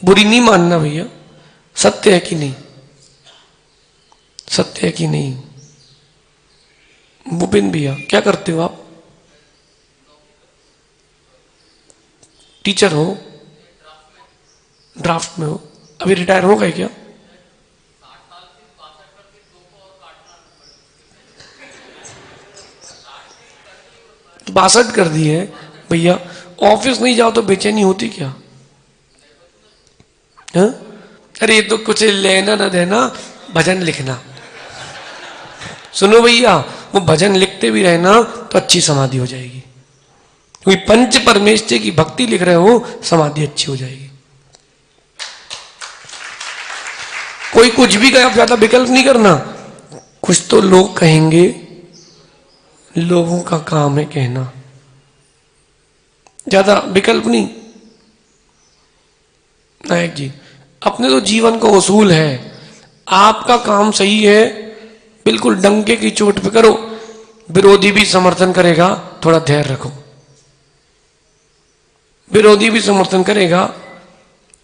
बुरी नहीं मानना भैया, सत्य है कि नहीं, सत्य है कि नहीं। भूपेन भैया क्या करते हो आप? टीचर हो, ड्राफ्ट में हो, अभी रिटायर हो गए क्या? तो 62 कर दी है भैया। ऑफिस नहीं जाओ तो बेचैनी होती क्या? हा? अरे ये तो कुछ लेना ना देना, भजन लिखना। सुनो भैया, वो भजन लिखते भी रहना तो अच्छी समाधि हो जाएगी। क्योंकि पंच परमेश्वर की भक्ति लिख रहे हो, समाधि अच्छी हो जाएगी। कोई कुछ भी कहे, ज्यादा विकल्प नहीं करना। कुछ तो लोग कहेंगे, लोगों का काम है कहना, ज्यादा विकल्प नहीं। नायक जी अपने तो जीवन का उसूल है, आपका काम सही है, बिल्कुल डंके की चोट पे करो, विरोधी भी समर्थन करेगा, थोड़ा धैर्य रखो। विरोधी भी समर्थन करेगा,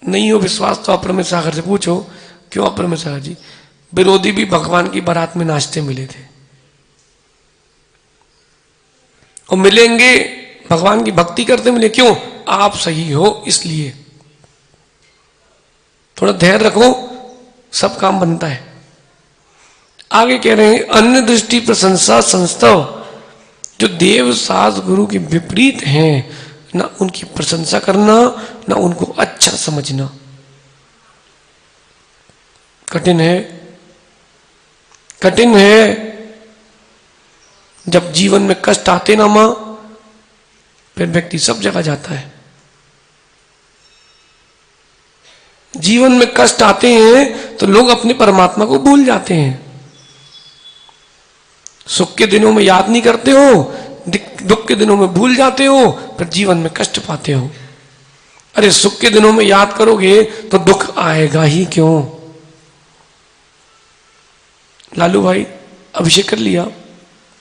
नहीं हो विश्वास तो अपर में सागर से पूछो। क्यों अपर में सागर जी? विरोधी भी भगवान की बारात में नाचते मिले थे और मिलेंगे, भगवान की भक्ति करते मिले। क्यों? आप सही हो इसलिए। थोड़ा धैर्य रखो, सब काम बनता है। आगे कह रहे हैं अन्य दृष्टि प्रशंसा संस्तव, जो देव सास गुरु के विपरीत हैं, ना उनकी प्रशंसा करना, ना उनको अच्छा समझना। कठिन है, कठिन है। जब जीवन में कष्ट आते ना मां, फिर व्यक्ति सब जगह जाता है। जीवन में कष्ट आते हैं तो लोग अपने परमात्मा को भूल जाते हैं। सुख के दिनों में याद नहीं करते हो, दुख के दिनों में भूल जाते हो, फिर जीवन में कष्ट पाते हो। अरे सुख के दिनों में याद करोगे तो दुख आएगा ही क्यों? लालू भाई अभिषेक कर लिया,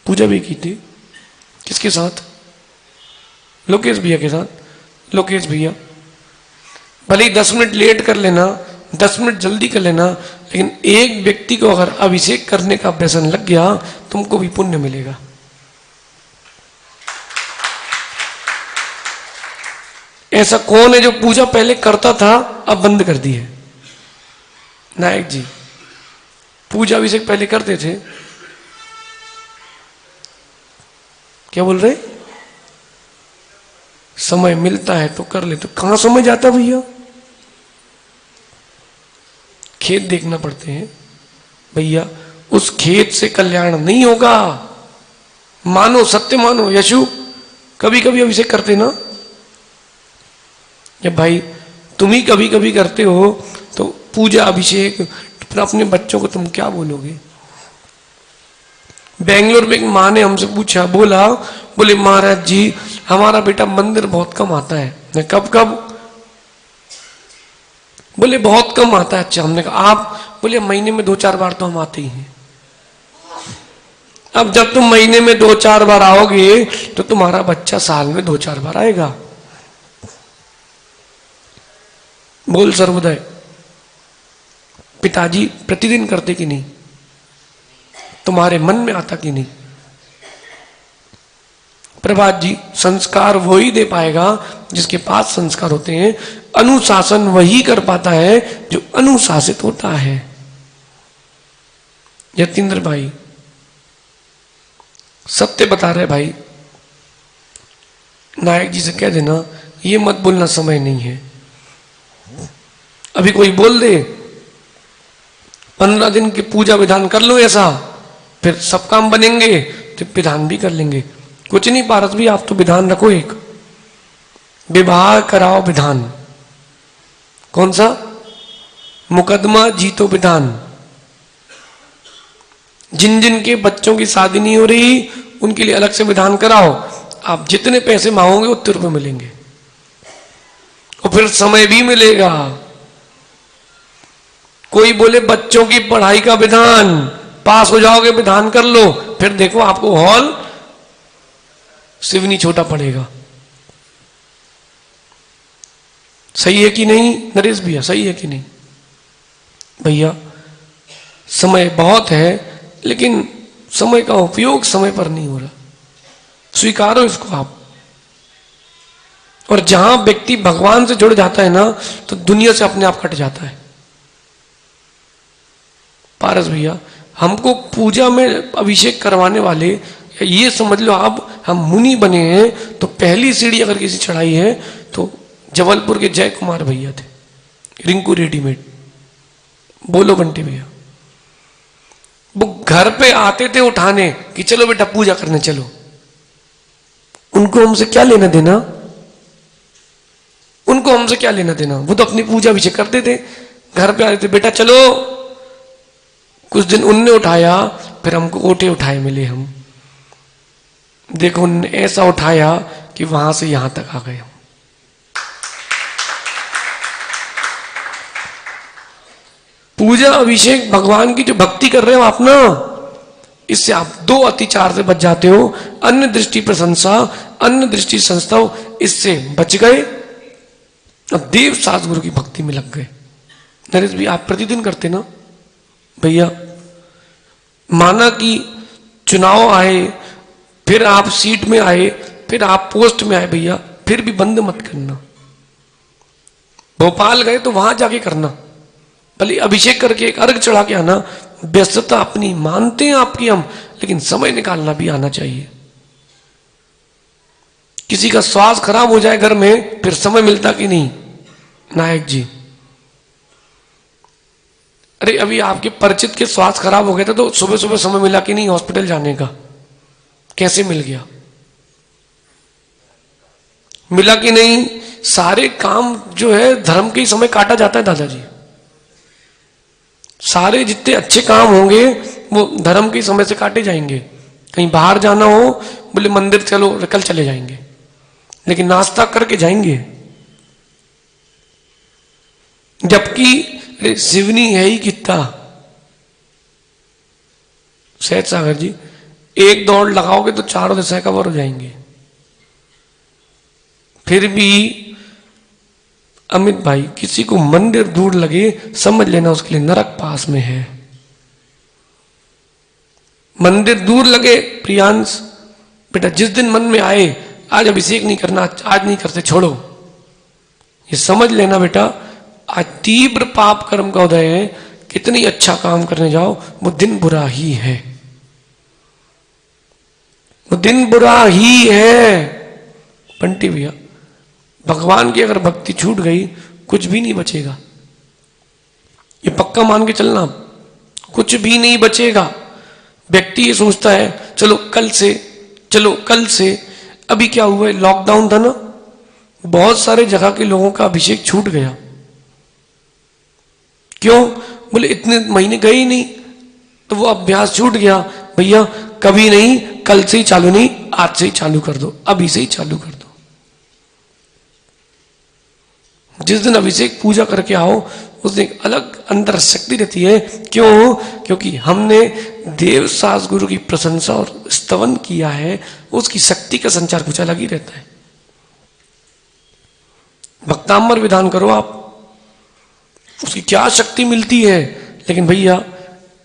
पूजा भी की थी, किसके साथ? लोकेश भैया के साथ। लोकेश भैया भले ही 10 मिनट लेट कर लेना, 10 मिनट जल्दी कर लेना, लेकिन एक व्यक्ति को अगर अभिषेक करने का व्यसन लग गया, तुमको भी पुण्य मिलेगा। ऐसा कौन है जो पूजा पहले करता था अब बंद कर दी है? नायक जी पूजा अभिषेक पहले करते थे। क्या बोल रहे? समय मिलता है तो कर ले, तो कहां समय जाता भैया? खेत देखना पड़ते हैं भैया, उस खेत से कल्याण नहीं होगा। मानो, सत्य मानो यशु, कभी कभी अभिषेक करते ना। जब भाई तुम ही कभी कभी करते हो तो पूजा अभिषेक, फिर अपने बच्चों को तुम क्या बोलोगे? बेंगलोर में एक माँ ने हमसे पूछा, बोले महाराज जी हमारा बेटा मंदिर बहुत कम आता है। कब कब? बोले बहुत कम आता है। अच्छा, हमने कहा आप? बोले महीने में 2-4 बार तो हम आते ही हैं। अब जब तुम महीने में 2-4 बार आओगे तो तुम्हारा बच्चा साल में 2-4 बार आएगा। बोल सर्वोदय, पिताजी प्रतिदिन करते कि नहीं? तुम्हारे मन में आता कि नहीं? प्रभात जी, संस्कार वही दे पाएगा जिसके पास संस्कार होते हैं। अनुशासन वही कर पाता है जो अनुशासित होता है। यतीन्द्र भाई सत्य बता रहे भाई, नायक जी से कह देना ये मत बोलना, समय नहीं है। अभी कोई बोल दे 15 दिन की पूजा विधान कर लो ऐसा, फिर सब काम बनेंगे, तो विधान भी कर लेंगे। कुछ नहीं पारस भी, आप तो विधान रखो, एक विवाह कराओ विधान। कौन सा? मुकदमा जीतो विधान। जिन जिन के बच्चों की शादी नहीं हो रही उनके लिए अलग से विधान कराओ। आप जितने पैसे मांगोगे उतने रुपए मिलेंगे और फिर समय भी मिलेगा। कोई बोले बच्चों की पढ़ाई का विधान, पास हो जाओगे विधान कर लो, फिर देखो आपको हॉल सिवनी छोटा पड़ेगा। सही है कि नहीं नरेश भैया? सही है कि नहीं भैया? समय बहुत है लेकिन समय का उपयोग समय पर नहीं हो रहा। स्वीकारो इसको आप। और जहां व्यक्ति भगवान से जुड़ जाता है ना, तो दुनिया से अपने आप कट जाता है। पारस भैया, हमको पूजा में अभिषेक करवाने वाले, ये समझ लो आप, हम मुनि बने हैं तो पहली सीढ़ी अगर किसी चढ़ाई है तो जबलपुर के जय कुमार भैया थे, रिंकू रेडीमेड। बोलो बंटी भैया, वो घर पे आते थे उठाने कि चलो बेटा पूजा करने चलो। उनको हमसे क्या लेना देना? उनको हमसे क्या लेना देना? वो तो अपनी पूजा अभिषेक करते थे, घर पे आते थे, बेटा चलो। कुछ दिन उनने उठाया, फिर हमको ओटे उठाए मिले। हम देखो उनने ऐसा उठाया कि वहां से यहां तक आ गए हम। पूजा अभिषेक भगवान की जो भक्ति कर रहे हो आप ना, इससे आप दो अतिचार से बच जाते हो। अन्य दृष्टि प्रशंसा, अन्य दृष्टि संस्था, इससे बच गए और देव सास गुरु की भक्ति में लग गए। नरेश भी आप प्रतिदिन करते ना भैया, माना कि चुनाव आए, फिर आप सीट में आए, फिर आप पोस्ट में आए भैया, फिर भी बंद मत करना। भोपाल गए तो वहां जाके करना, भले अभिषेक करके एक अर्घ चढ़ा के आना। व्यस्तता अपनी मानते हैं आपकी हम, लेकिन समय निकालना भी आना चाहिए। किसी का स्वास्थ्य खराब हो जाए घर में, फिर समय मिलता कि नहीं नायक जी? अरे अभी आपके परिचित के स्वास्थ्य खराब हो गया था तो सुबह सुबह समय मिला कि नहीं हॉस्पिटल जाने का? कैसे मिल गया? मिला कि नहीं? सारे काम जो है धर्म के ही समय काटा जाता है दादाजी। सारे जितने अच्छे काम होंगे वो धर्म के समय से काटे जाएंगे। कहीं बाहर जाना हो, बोले मंदिर चलो, कल चले जाएंगे, लेकिन नाश्ता करके जाएंगे। जबकि शिवनी है ही कितना, सहज सागर जी, एक दौड़ लगाओगे तो चारों दिशाएं कवर हो जाएंगे। फिर भी अमित भाई, किसी को मंदिर दूर लगे, समझ लेना उसके लिए नरक पास में है। मंदिर दूर लगे प्रियांश बेटा, जिस दिन मन में आए आज अभिषेक नहीं करना, आज नहीं करते, छोड़ो, ये समझ लेना बेटा आज तीव्र पाप कर्म का उदय है। कितनी अच्छा काम करने जाओ वो दिन बुरा ही है, वो दिन बुरा ही है। बंटी भैया, भगवान की अगर भक्ति छूट गई कुछ भी नहीं बचेगा, ये पक्का मान के चलना, कुछ भी नहीं बचेगा। व्यक्ति ये सोचता है चलो कल से, चलो कल से। अभी क्या हुआ है, लॉकडाउन था ना, बहुत सारे जगह के लोगों का अभिषेक छूट गया। क्यों? बोले इतने महीने गए ही नहीं, तो वो अभ्यास छूट गया। भैया कभी नहीं, कल से ही चालू नहीं, आज से ही चालू कर दो, अभी से ही चालू कर दो। जिस दिन अभिषेक पूजा करके आओ उस दिन अलग अंदर शक्ति रहती है। क्यों? क्योंकि हमने देव सास गुरु की प्रशंसा और स्तवन किया है, उसकी शक्ति का संचार कुछ अलग ही रहता है। भक्तांबर विधान करो आप, उसकी क्या शक्ति मिलती है, लेकिन भैया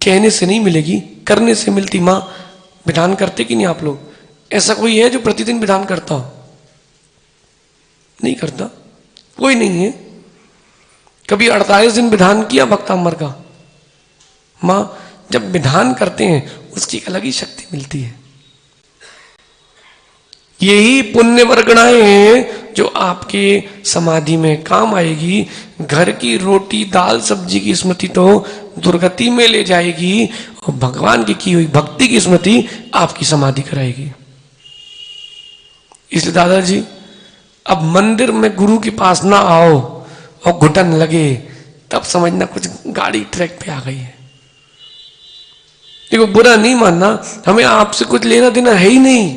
कहने से नहीं मिलेगी, करने से मिलती। मां विधान करते कि नहीं आप लोग? ऐसा कोई है जो प्रतिदिन विधान करता हो? नहीं करता, कोई नहीं है। कभी 48 दिन विधान किया भक्तांबर का? मां जब विधान करते हैं उसकी अलग ही शक्ति मिलती है। यही पुण्य वर्गणाएं हैं जो आपके समाधि में काम आएगी। घर की रोटी दाल सब्जी की स्मृति तो दुर्गति में ले जाएगी, और भगवान की हुई भक्ति की स्मृति आपकी समाधि कराएगी। इसलिए दादाजी अब मंदिर में गुरु के पास ना आओ और घुटन लगे, तब समझना कुछ गाड़ी ट्रैक पे आ गई है। देखो बुरा नहीं मानना, हमें आपसे कुछ लेना देना है ही नहीं,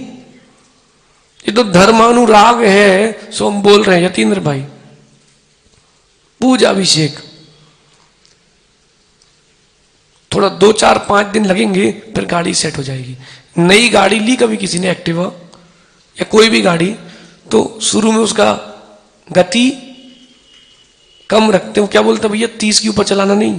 ये तो धर्मानुराग है। सो हम बोल रहे हैं यतीन्द्र भाई, पूजा अभिषेक थोड़ा 2 4 5 दिन लगेंगे, फिर गाड़ी सेट हो जाएगी। नई गाड़ी ली कभी किसी ने, एक्टिवा या कोई भी गाड़ी, तो शुरू में उसका गति कम रखते हो। क्या बोलते भैया 30 के ऊपर चलाना नहीं,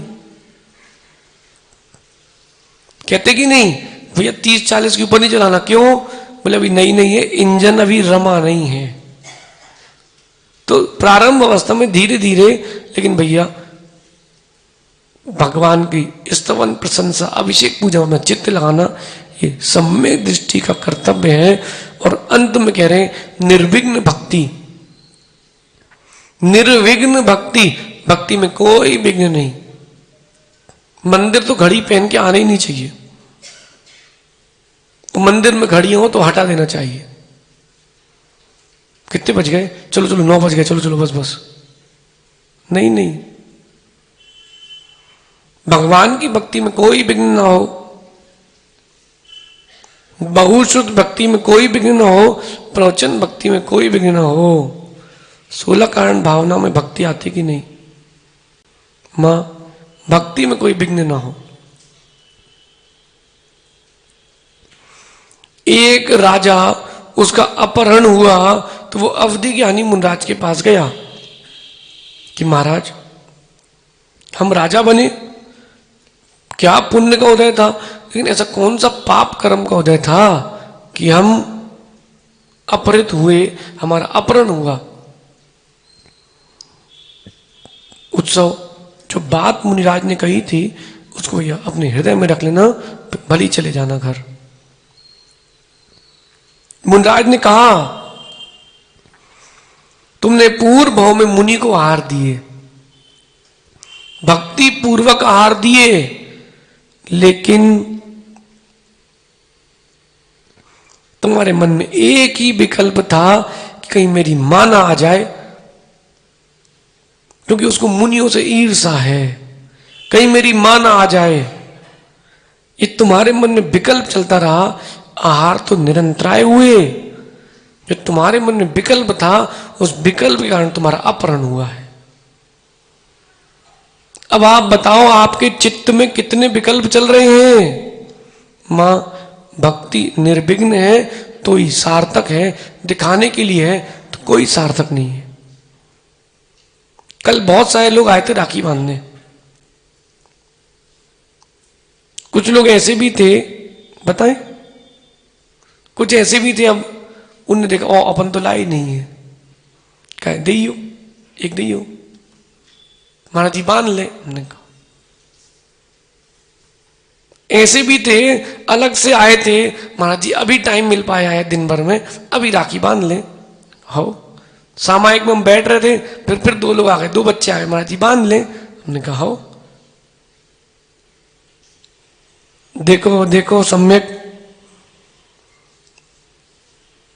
कहते कि नहीं भैया 30 40 के ऊपर नहीं चलाना। क्यों? बोले अभी नई नहीं है, इंजन अभी रमा नहीं है। तो प्रारंभ अवस्था में धीरे धीरे, लेकिन भैया भगवान की स्तवन प्रशंसा अभिषेक पूजा में चित्त लगाना ये सम्यक दृष्टि का कर्तव्य है। और अंत में कह रहे हैं निर्विघ्न भक्ति, निर्विघ्न भक्ति, भक्ति में कोई विघ्न नहीं। मंदिर तो घड़ी पहन के आना ही नहीं चाहिए, तो मंदिर में घड़ी हो तो हटा देना चाहिए। कितने बज गए? चलो चलो 9 बज गए, चलो चलो बस बस। नहीं नहीं, भगवान की भक्ति में कोई विघ्न ना हो, बहुश्रुत भक्ति में कोई विघ्न न हो, प्रवचन भक्ति में कोई विघ्न न हो। 16 कारण भावना में भक्ति आती कि नहीं? मां भक्ति में कोई विघ्न ना हो। एक राजा, उसका अपहरण हुआ तो वो अवधि ज्ञानी मुनराज के पास गया कि महाराज हम राजा बने, क्या पुण्य का उदय था, लेकिन ऐसा कौन सा पाप कर्म का उदय था कि हम अपहृत हुए, हमारा अपहरण हुआ। उत्सव जो बात मुनिराज ने कही थी उसको भैया अपने हृदय में रख लेना, भली चले जाना घर। मुनिराज ने कहा तुमने पूर्व भाव में मुनि को आहार दिए, भक्ति पूर्वक आहार दिए, लेकिन तुम्हारे मन में एक ही विकल्प था कि कहीं मेरी मां ना आ जाए, क्योंकि उसको मुनियों से ईर्षा है, कहीं मेरी मां ना आ जाए। ये तुम्हारे मन में विकल्प चलता रहा। आहार तो निरंतराय हुए, जो तुम्हारे मन में विकल्प था उस विकल्प के कारण तुम्हारा अपहरण हुआ है। अब आप बताओ आपके चित्त में कितने विकल्प चल रहे हैं। मां भक्ति निर्विघ्न है तो ही सार्थक है, दिखाने के लिए है तो कोई सार्थक नहीं है। कल बहुत सारे लोग आए थे राखी बांधने, कुछ लोग ऐसे भी थे, बताएं, कुछ ऐसे भी थे, अब उनने देखा ओ अपन तो लाई नहीं है, कहे दइयो, एक दइयो, महाराज जी बांध ले। हमने कहा ऐसे भी थे, अलग से आए थे, महाराज जी अभी टाइम मिल पाया है दिन भर में, अभी राखी बांध ले। हो सामायिक में हम बैठ रहे थे, फिर दो लोग आ गए, दो बच्चे आ गए, महाराज जी बांध ले। हमने कहा हो देखो देखो सम्यक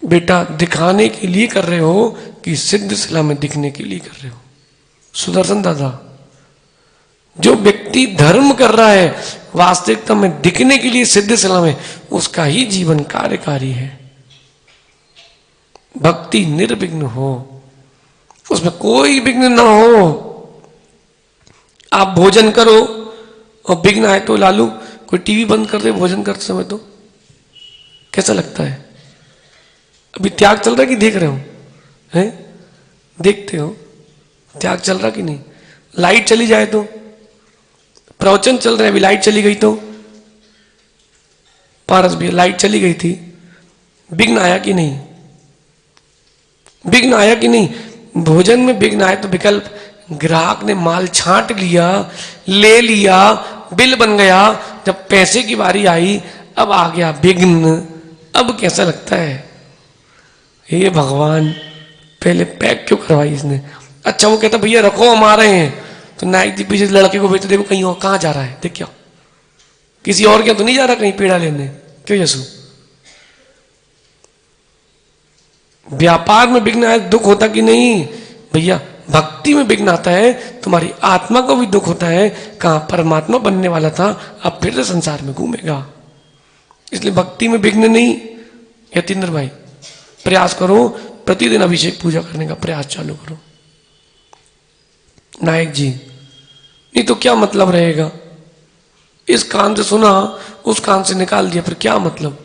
बेटा, दिखाने के लिए कर रहे हो कि सिद्ध शिला में दिखने के लिए कर रहे हो। सुदर्शन दादा, जो व्यक्ति धर्म कर रहा है वास्तविकता में दिखने के लिए सिद्ध शिला में, उसका ही जीवन कार्यकारी है। भक्ति निर्विघ्न हो, उसमें कोई विघ्न ना हो। आप भोजन करो और विघ्न आए तो लालू कोई टीवी बंद कर दे भोजन करते समय, तो कैसा लगता है। अभी त्याग चल रहा है कि देख रहे हो, हैं देखते हो त्याग चल रहा कि नहीं। लाइट चली जाए तो, प्रवचन चल रहे हैं, अभी लाइट चली गई तो, पारस भी लाइट चली गई थी, विघ्न आया कि नहीं, विघ्न आया कि नहीं। भोजन में विघ्न आए तो विकल्प, ग्राहक ने माल छांट लिया, ले लिया, बिल बन गया, जब पैसे की बारी आई अब आ गया विघ्न, अब कैसा लगता है। हे भगवान, पहले पैक क्यों करवाई इसने। अच्छा वो कहता भैया रखो हम आ रहे हैं, तो नाइक जी पीछे लड़के को भेजते, देखो कहीं और कहाँ जा रहा है, देख क्या किसी और के तो नहीं जा रहा कहीं पेड़ा लेने, क्यों यसु। व्यापार में विघ्न आए दुख होता कि नहीं भैया, भक्ति में विघ्न आता है, तुम्हारी आत्मा को भी दुख होता है, कहां परमात्मा बनने वाला था अब फिर से संसार में घूमेगा। इसलिए भक्ति में विघ्न नहीं। यतीन्द्र भाई प्रयास करो, प्रतिदिन अभिषेक पूजा करने का प्रयास चालू करो। नायक जी, नहीं तो क्या मतलब रहेगा, इस कान से सुना उस कान से निकाल दिया, फिर क्या मतलब।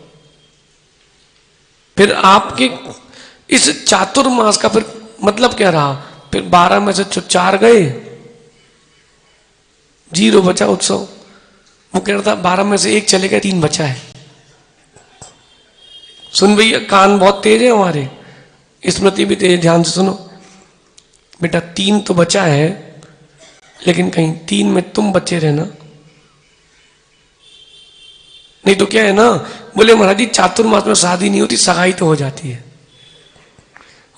फिर आपके इस चातुर्मास का फिर मतलब क्या रहा। फिर 12 में से 4 गए, 0 बचा उत्सव। वो कह रहा था 12 में से 1 चले गए, 3 बचा है। सुन भैया, कान बहुत तेज है हमारे, स्मृति भी तेज, ध्यान से सुनो बेटा। 3 तो बचा है, लेकिन कहीं 3 में तुम बचे रहना, नहीं तो क्या है ना। बोले महाराज जी चातुर्मास में शादी नहीं होती, सगाई तो हो जाती है,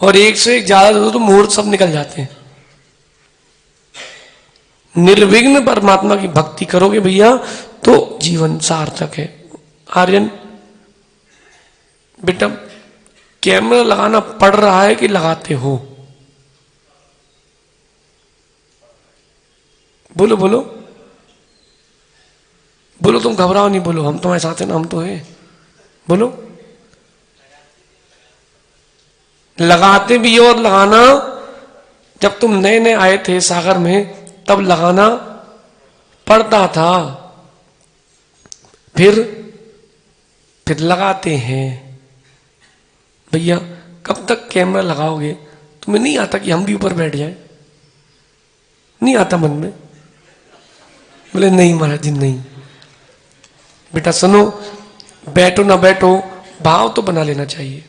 और 1 से 1 ज्यादा तो मुहूर्त सब निकल जाते हैं। निर्विघ्न परमात्मा की भक्ति करोगे भैया तो जीवन सार्थक है। आर्यन बेटा, कैमरा लगाना पड़ रहा है कि लगाते हो, बोलो बोलो बोलो, तुम घबराओ नहीं, बोलो हम तुम्हारे साथ हैं ना, हम तो हैं, बोलो। लगाते भी हो, और लगाना जब तुम नए नए आए थे सागर में तब लगाना पढ़ता था, फिर लगाते हैं। भैया कब तक कैमरा लगाओगे? तुम्हें नहीं आता कि हम भी ऊपर बैठ जाए? नहीं आता मन में? बोले नहीं महाराज जी नहीं। बेटा सुनो, बैठो ना बैठो, भाव तो बना लेना चाहिए।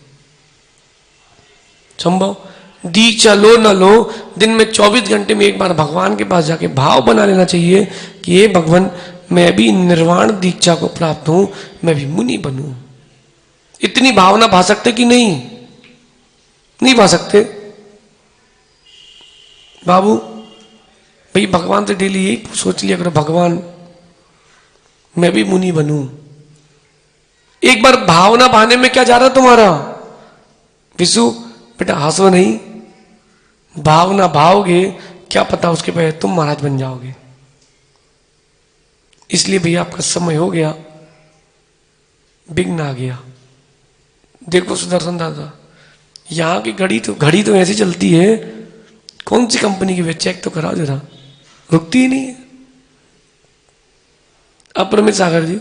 संभव दीक्षा लो ना लो, दिन में 24 घंटे में एक बार भगवान के पास जाके भाव बना लेना चाहिए कि ये भगवान, मैं भी निर्वाण दीक्षा को प्राप्त हूं, मैं भी मुनि बनूं। इतनी भावना भा सकते कि नहीं? नहीं भा सकते। बाबू भाई भगवान से डेली यही सोच लिया करो, भगवान मैं भी मुनि बनूं। एक बार भावना भाने में क्या जा रहा तुम्हारा? विशु बेटा हंसो नहीं, भावना भाओगे, क्या पता उसके पहले तुम महाराज बन जाओगे। इसलिए भैया आपका समय हो गया, विघ्न आ गया। देखो सुदर्शन दादा, यहां की घड़ी तो ऐसी चलती है, कौन सी कंपनी की? चेक तो कराओ जरा, रुकती ही नहीं है। अप्रमित सागर जी,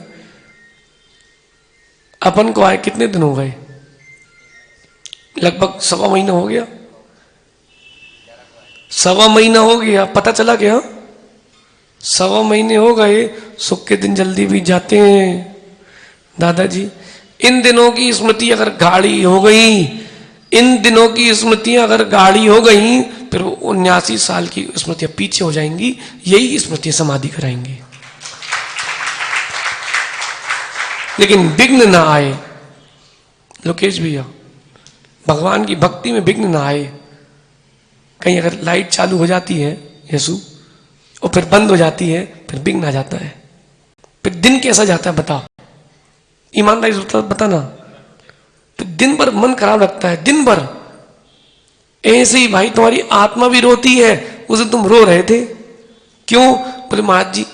अपन को आए कितने दिन हो गए? लगभग 1.25 महीना हो गया। 1.25 महीना हो गया, पता चला क्या? 1.25 महीने हो गए, सुख के दिन जल्दी बीत जाते हैं। दादाजी इन दिनों की स्मृति अगर गाढ़ी हो गई, इन दिनों की स्मृतियां अगर गाढ़ी हो गई, फिर वो 79 साल की स्मृतियां पीछे हो जाएंगी। यही स्मृतियां समाधि कराएंगी। लेकिन विघ्न ना आए लोकेश भैया, भगवान की भक्ति में विघ्न ना आए। कहीं अगर लाइट चालू हो जाती है यीशु, और फिर बंद हो जाती है, फिर विघ्न आ जाता है। फिर दिन कैसा जाता है बताओ, ईमानदारी से बताना। तो दिन भर मन खराब लगता है, दिन भर ऐसे ही। भाई तुम्हारी आत्मा भी रोती है, उसे तुम रो रहे थे क्यों? बोले महाराज जी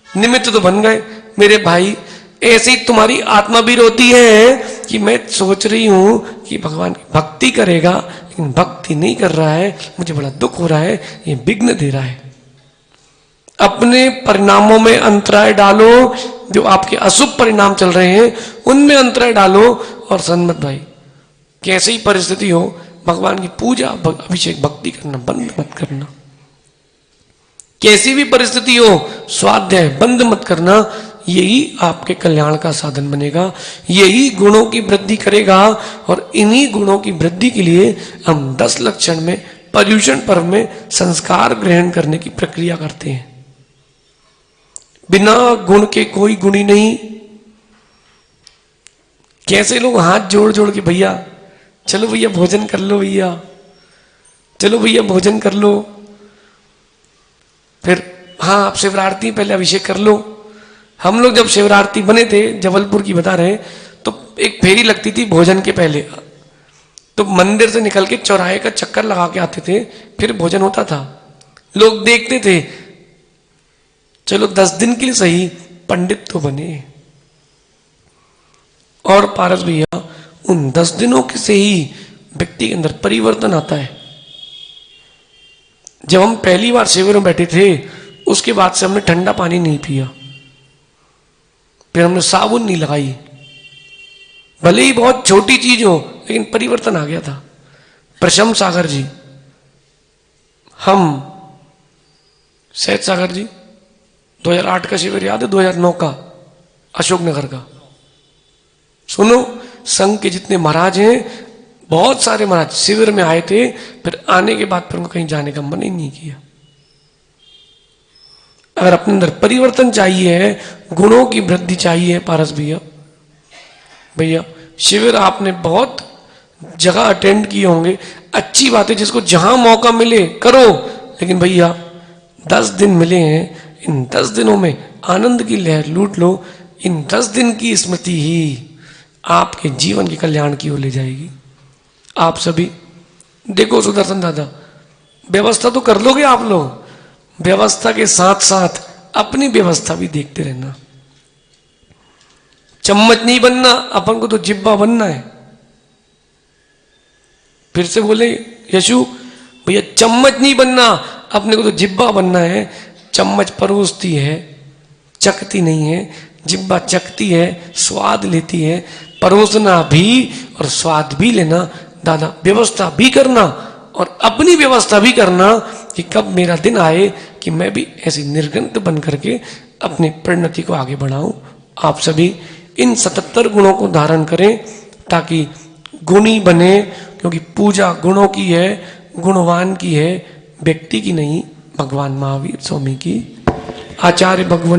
निमित्त तो बन गए मेरे भाई। ऐसे ही तुम्हारी आत्मा भी रोती है कि मैं सोच रही हूं कि भगवान की भक्ति करेगा, लेकिन भक्ति नहीं कर रहा है, मुझे बड़ा दुख हो रहा है, ये विघ्न दे रहा है। अपने परिणामों में अंतराय डालो, जो आपके अशुभ परिणाम चल रहे हैं उनमें अंतराय डालो। और सन्मत भाई कैसी ही परिस्थिति हो, भगवान की पूजा अभिषेक भक्ति करना बंद मत करना। कैसी भी परिस्थिति हो, स्वाध्याय बंद मत करना। यही आपके कल्याण का साधन बनेगा, यही गुणों की वृद्धि करेगा। और इन्हीं गुणों की वृद्धि के लिए हम 10 लक्षण में, पर्युषण पर्व में संस्कार ग्रहण करने की प्रक्रिया करते हैं। बिना गुण के कोई गुणी नहीं। कैसे लोग हाथ जोड़ जोड़ के, भैया चलो भैया भोजन कर लो, भैया चलो भैया भोजन कर लो, फिर हाँ आप शिवरात्रि पहले अभिषेक कर लो। हम लोग जब शिवरात्रि बने थे, जबलपुर की बता रहे, तो एक फेरी लगती थी भोजन के पहले। तो मंदिर से निकल के चौराहे का चक्कर लगा के आते थे, फिर भोजन होता था। लोग देखते थे, चलो 10 दिन के लिए सही पंडित तो बने। और पारस भैया उन 10 दिनों के से ही व्यक्ति के अंदर परिवर्तन आता है। जब हम पहली बार शिविर में बैठे थे, उसके बाद से हमने ठंडा पानी नहीं पिया, फिर हमने साबुन नहीं लगाई। भले ही बहुत छोटी चीज हो, लेकिन परिवर्तन आ गया था। प्रशम सागर जी, हम सैद सागर जी 2008 का शिविर याद है? 2009 का अशोकनगर का। सुनो, संघ के जितने महाराज हैं, बहुत सारे महाराज शिविर में आए थे, फिर आने के बाद फिर उनको कहीं जाने का मन ही नहीं किया। अगर अपने अंदर परिवर्तन चाहिए, गुणों की वृद्धि चाहिए, पारस भैया, भैया शिविर आपने बहुत जगह अटेंड किए होंगे, अच्छी बात है, जिसको जहां मौका मिले करो। लेकिन भैया 10 दिन मिले हैं, इन 10 दिनों में आनंद की लहर लूट लो। इन 10 दिन की स्मृति ही आपके जीवन के कल्याण की ओर ले जाएगी। आप सभी देखो, सुदर्शन दादा व्यवस्था तो कर लोगे आप लोग, व्यवस्था के साथ साथ अपनी व्यवस्था भी देखते रहना। चम्मच नहीं बनना, अपन को तो जिब्बा बनना है। फिर से बोले यशु भैया, चम्मच नहीं बनना, अपने को तो जिब्बा बनना है। चम्मच परोसती है, चखती नहीं है, जिब्बा चखती है, स्वाद लेती है, परोसना भी और स्वाद भी लेना। दादा व्यवस्था भी करना और अपनी व्यवस्था भी करना कि कब मेरा दिन आए कि मैं भी ऐसी निर्गंत बन करके अपनी परिणति को आगे बढ़ाऊं। आप सभी इन 77 गुणों को धारण करें ताकि गुणी बने, क्योंकि पूजा गुणों की है, गुणवान की है, व्यक्ति की नहीं, भगवान महावीर स्वामी की। आचार्य भगवान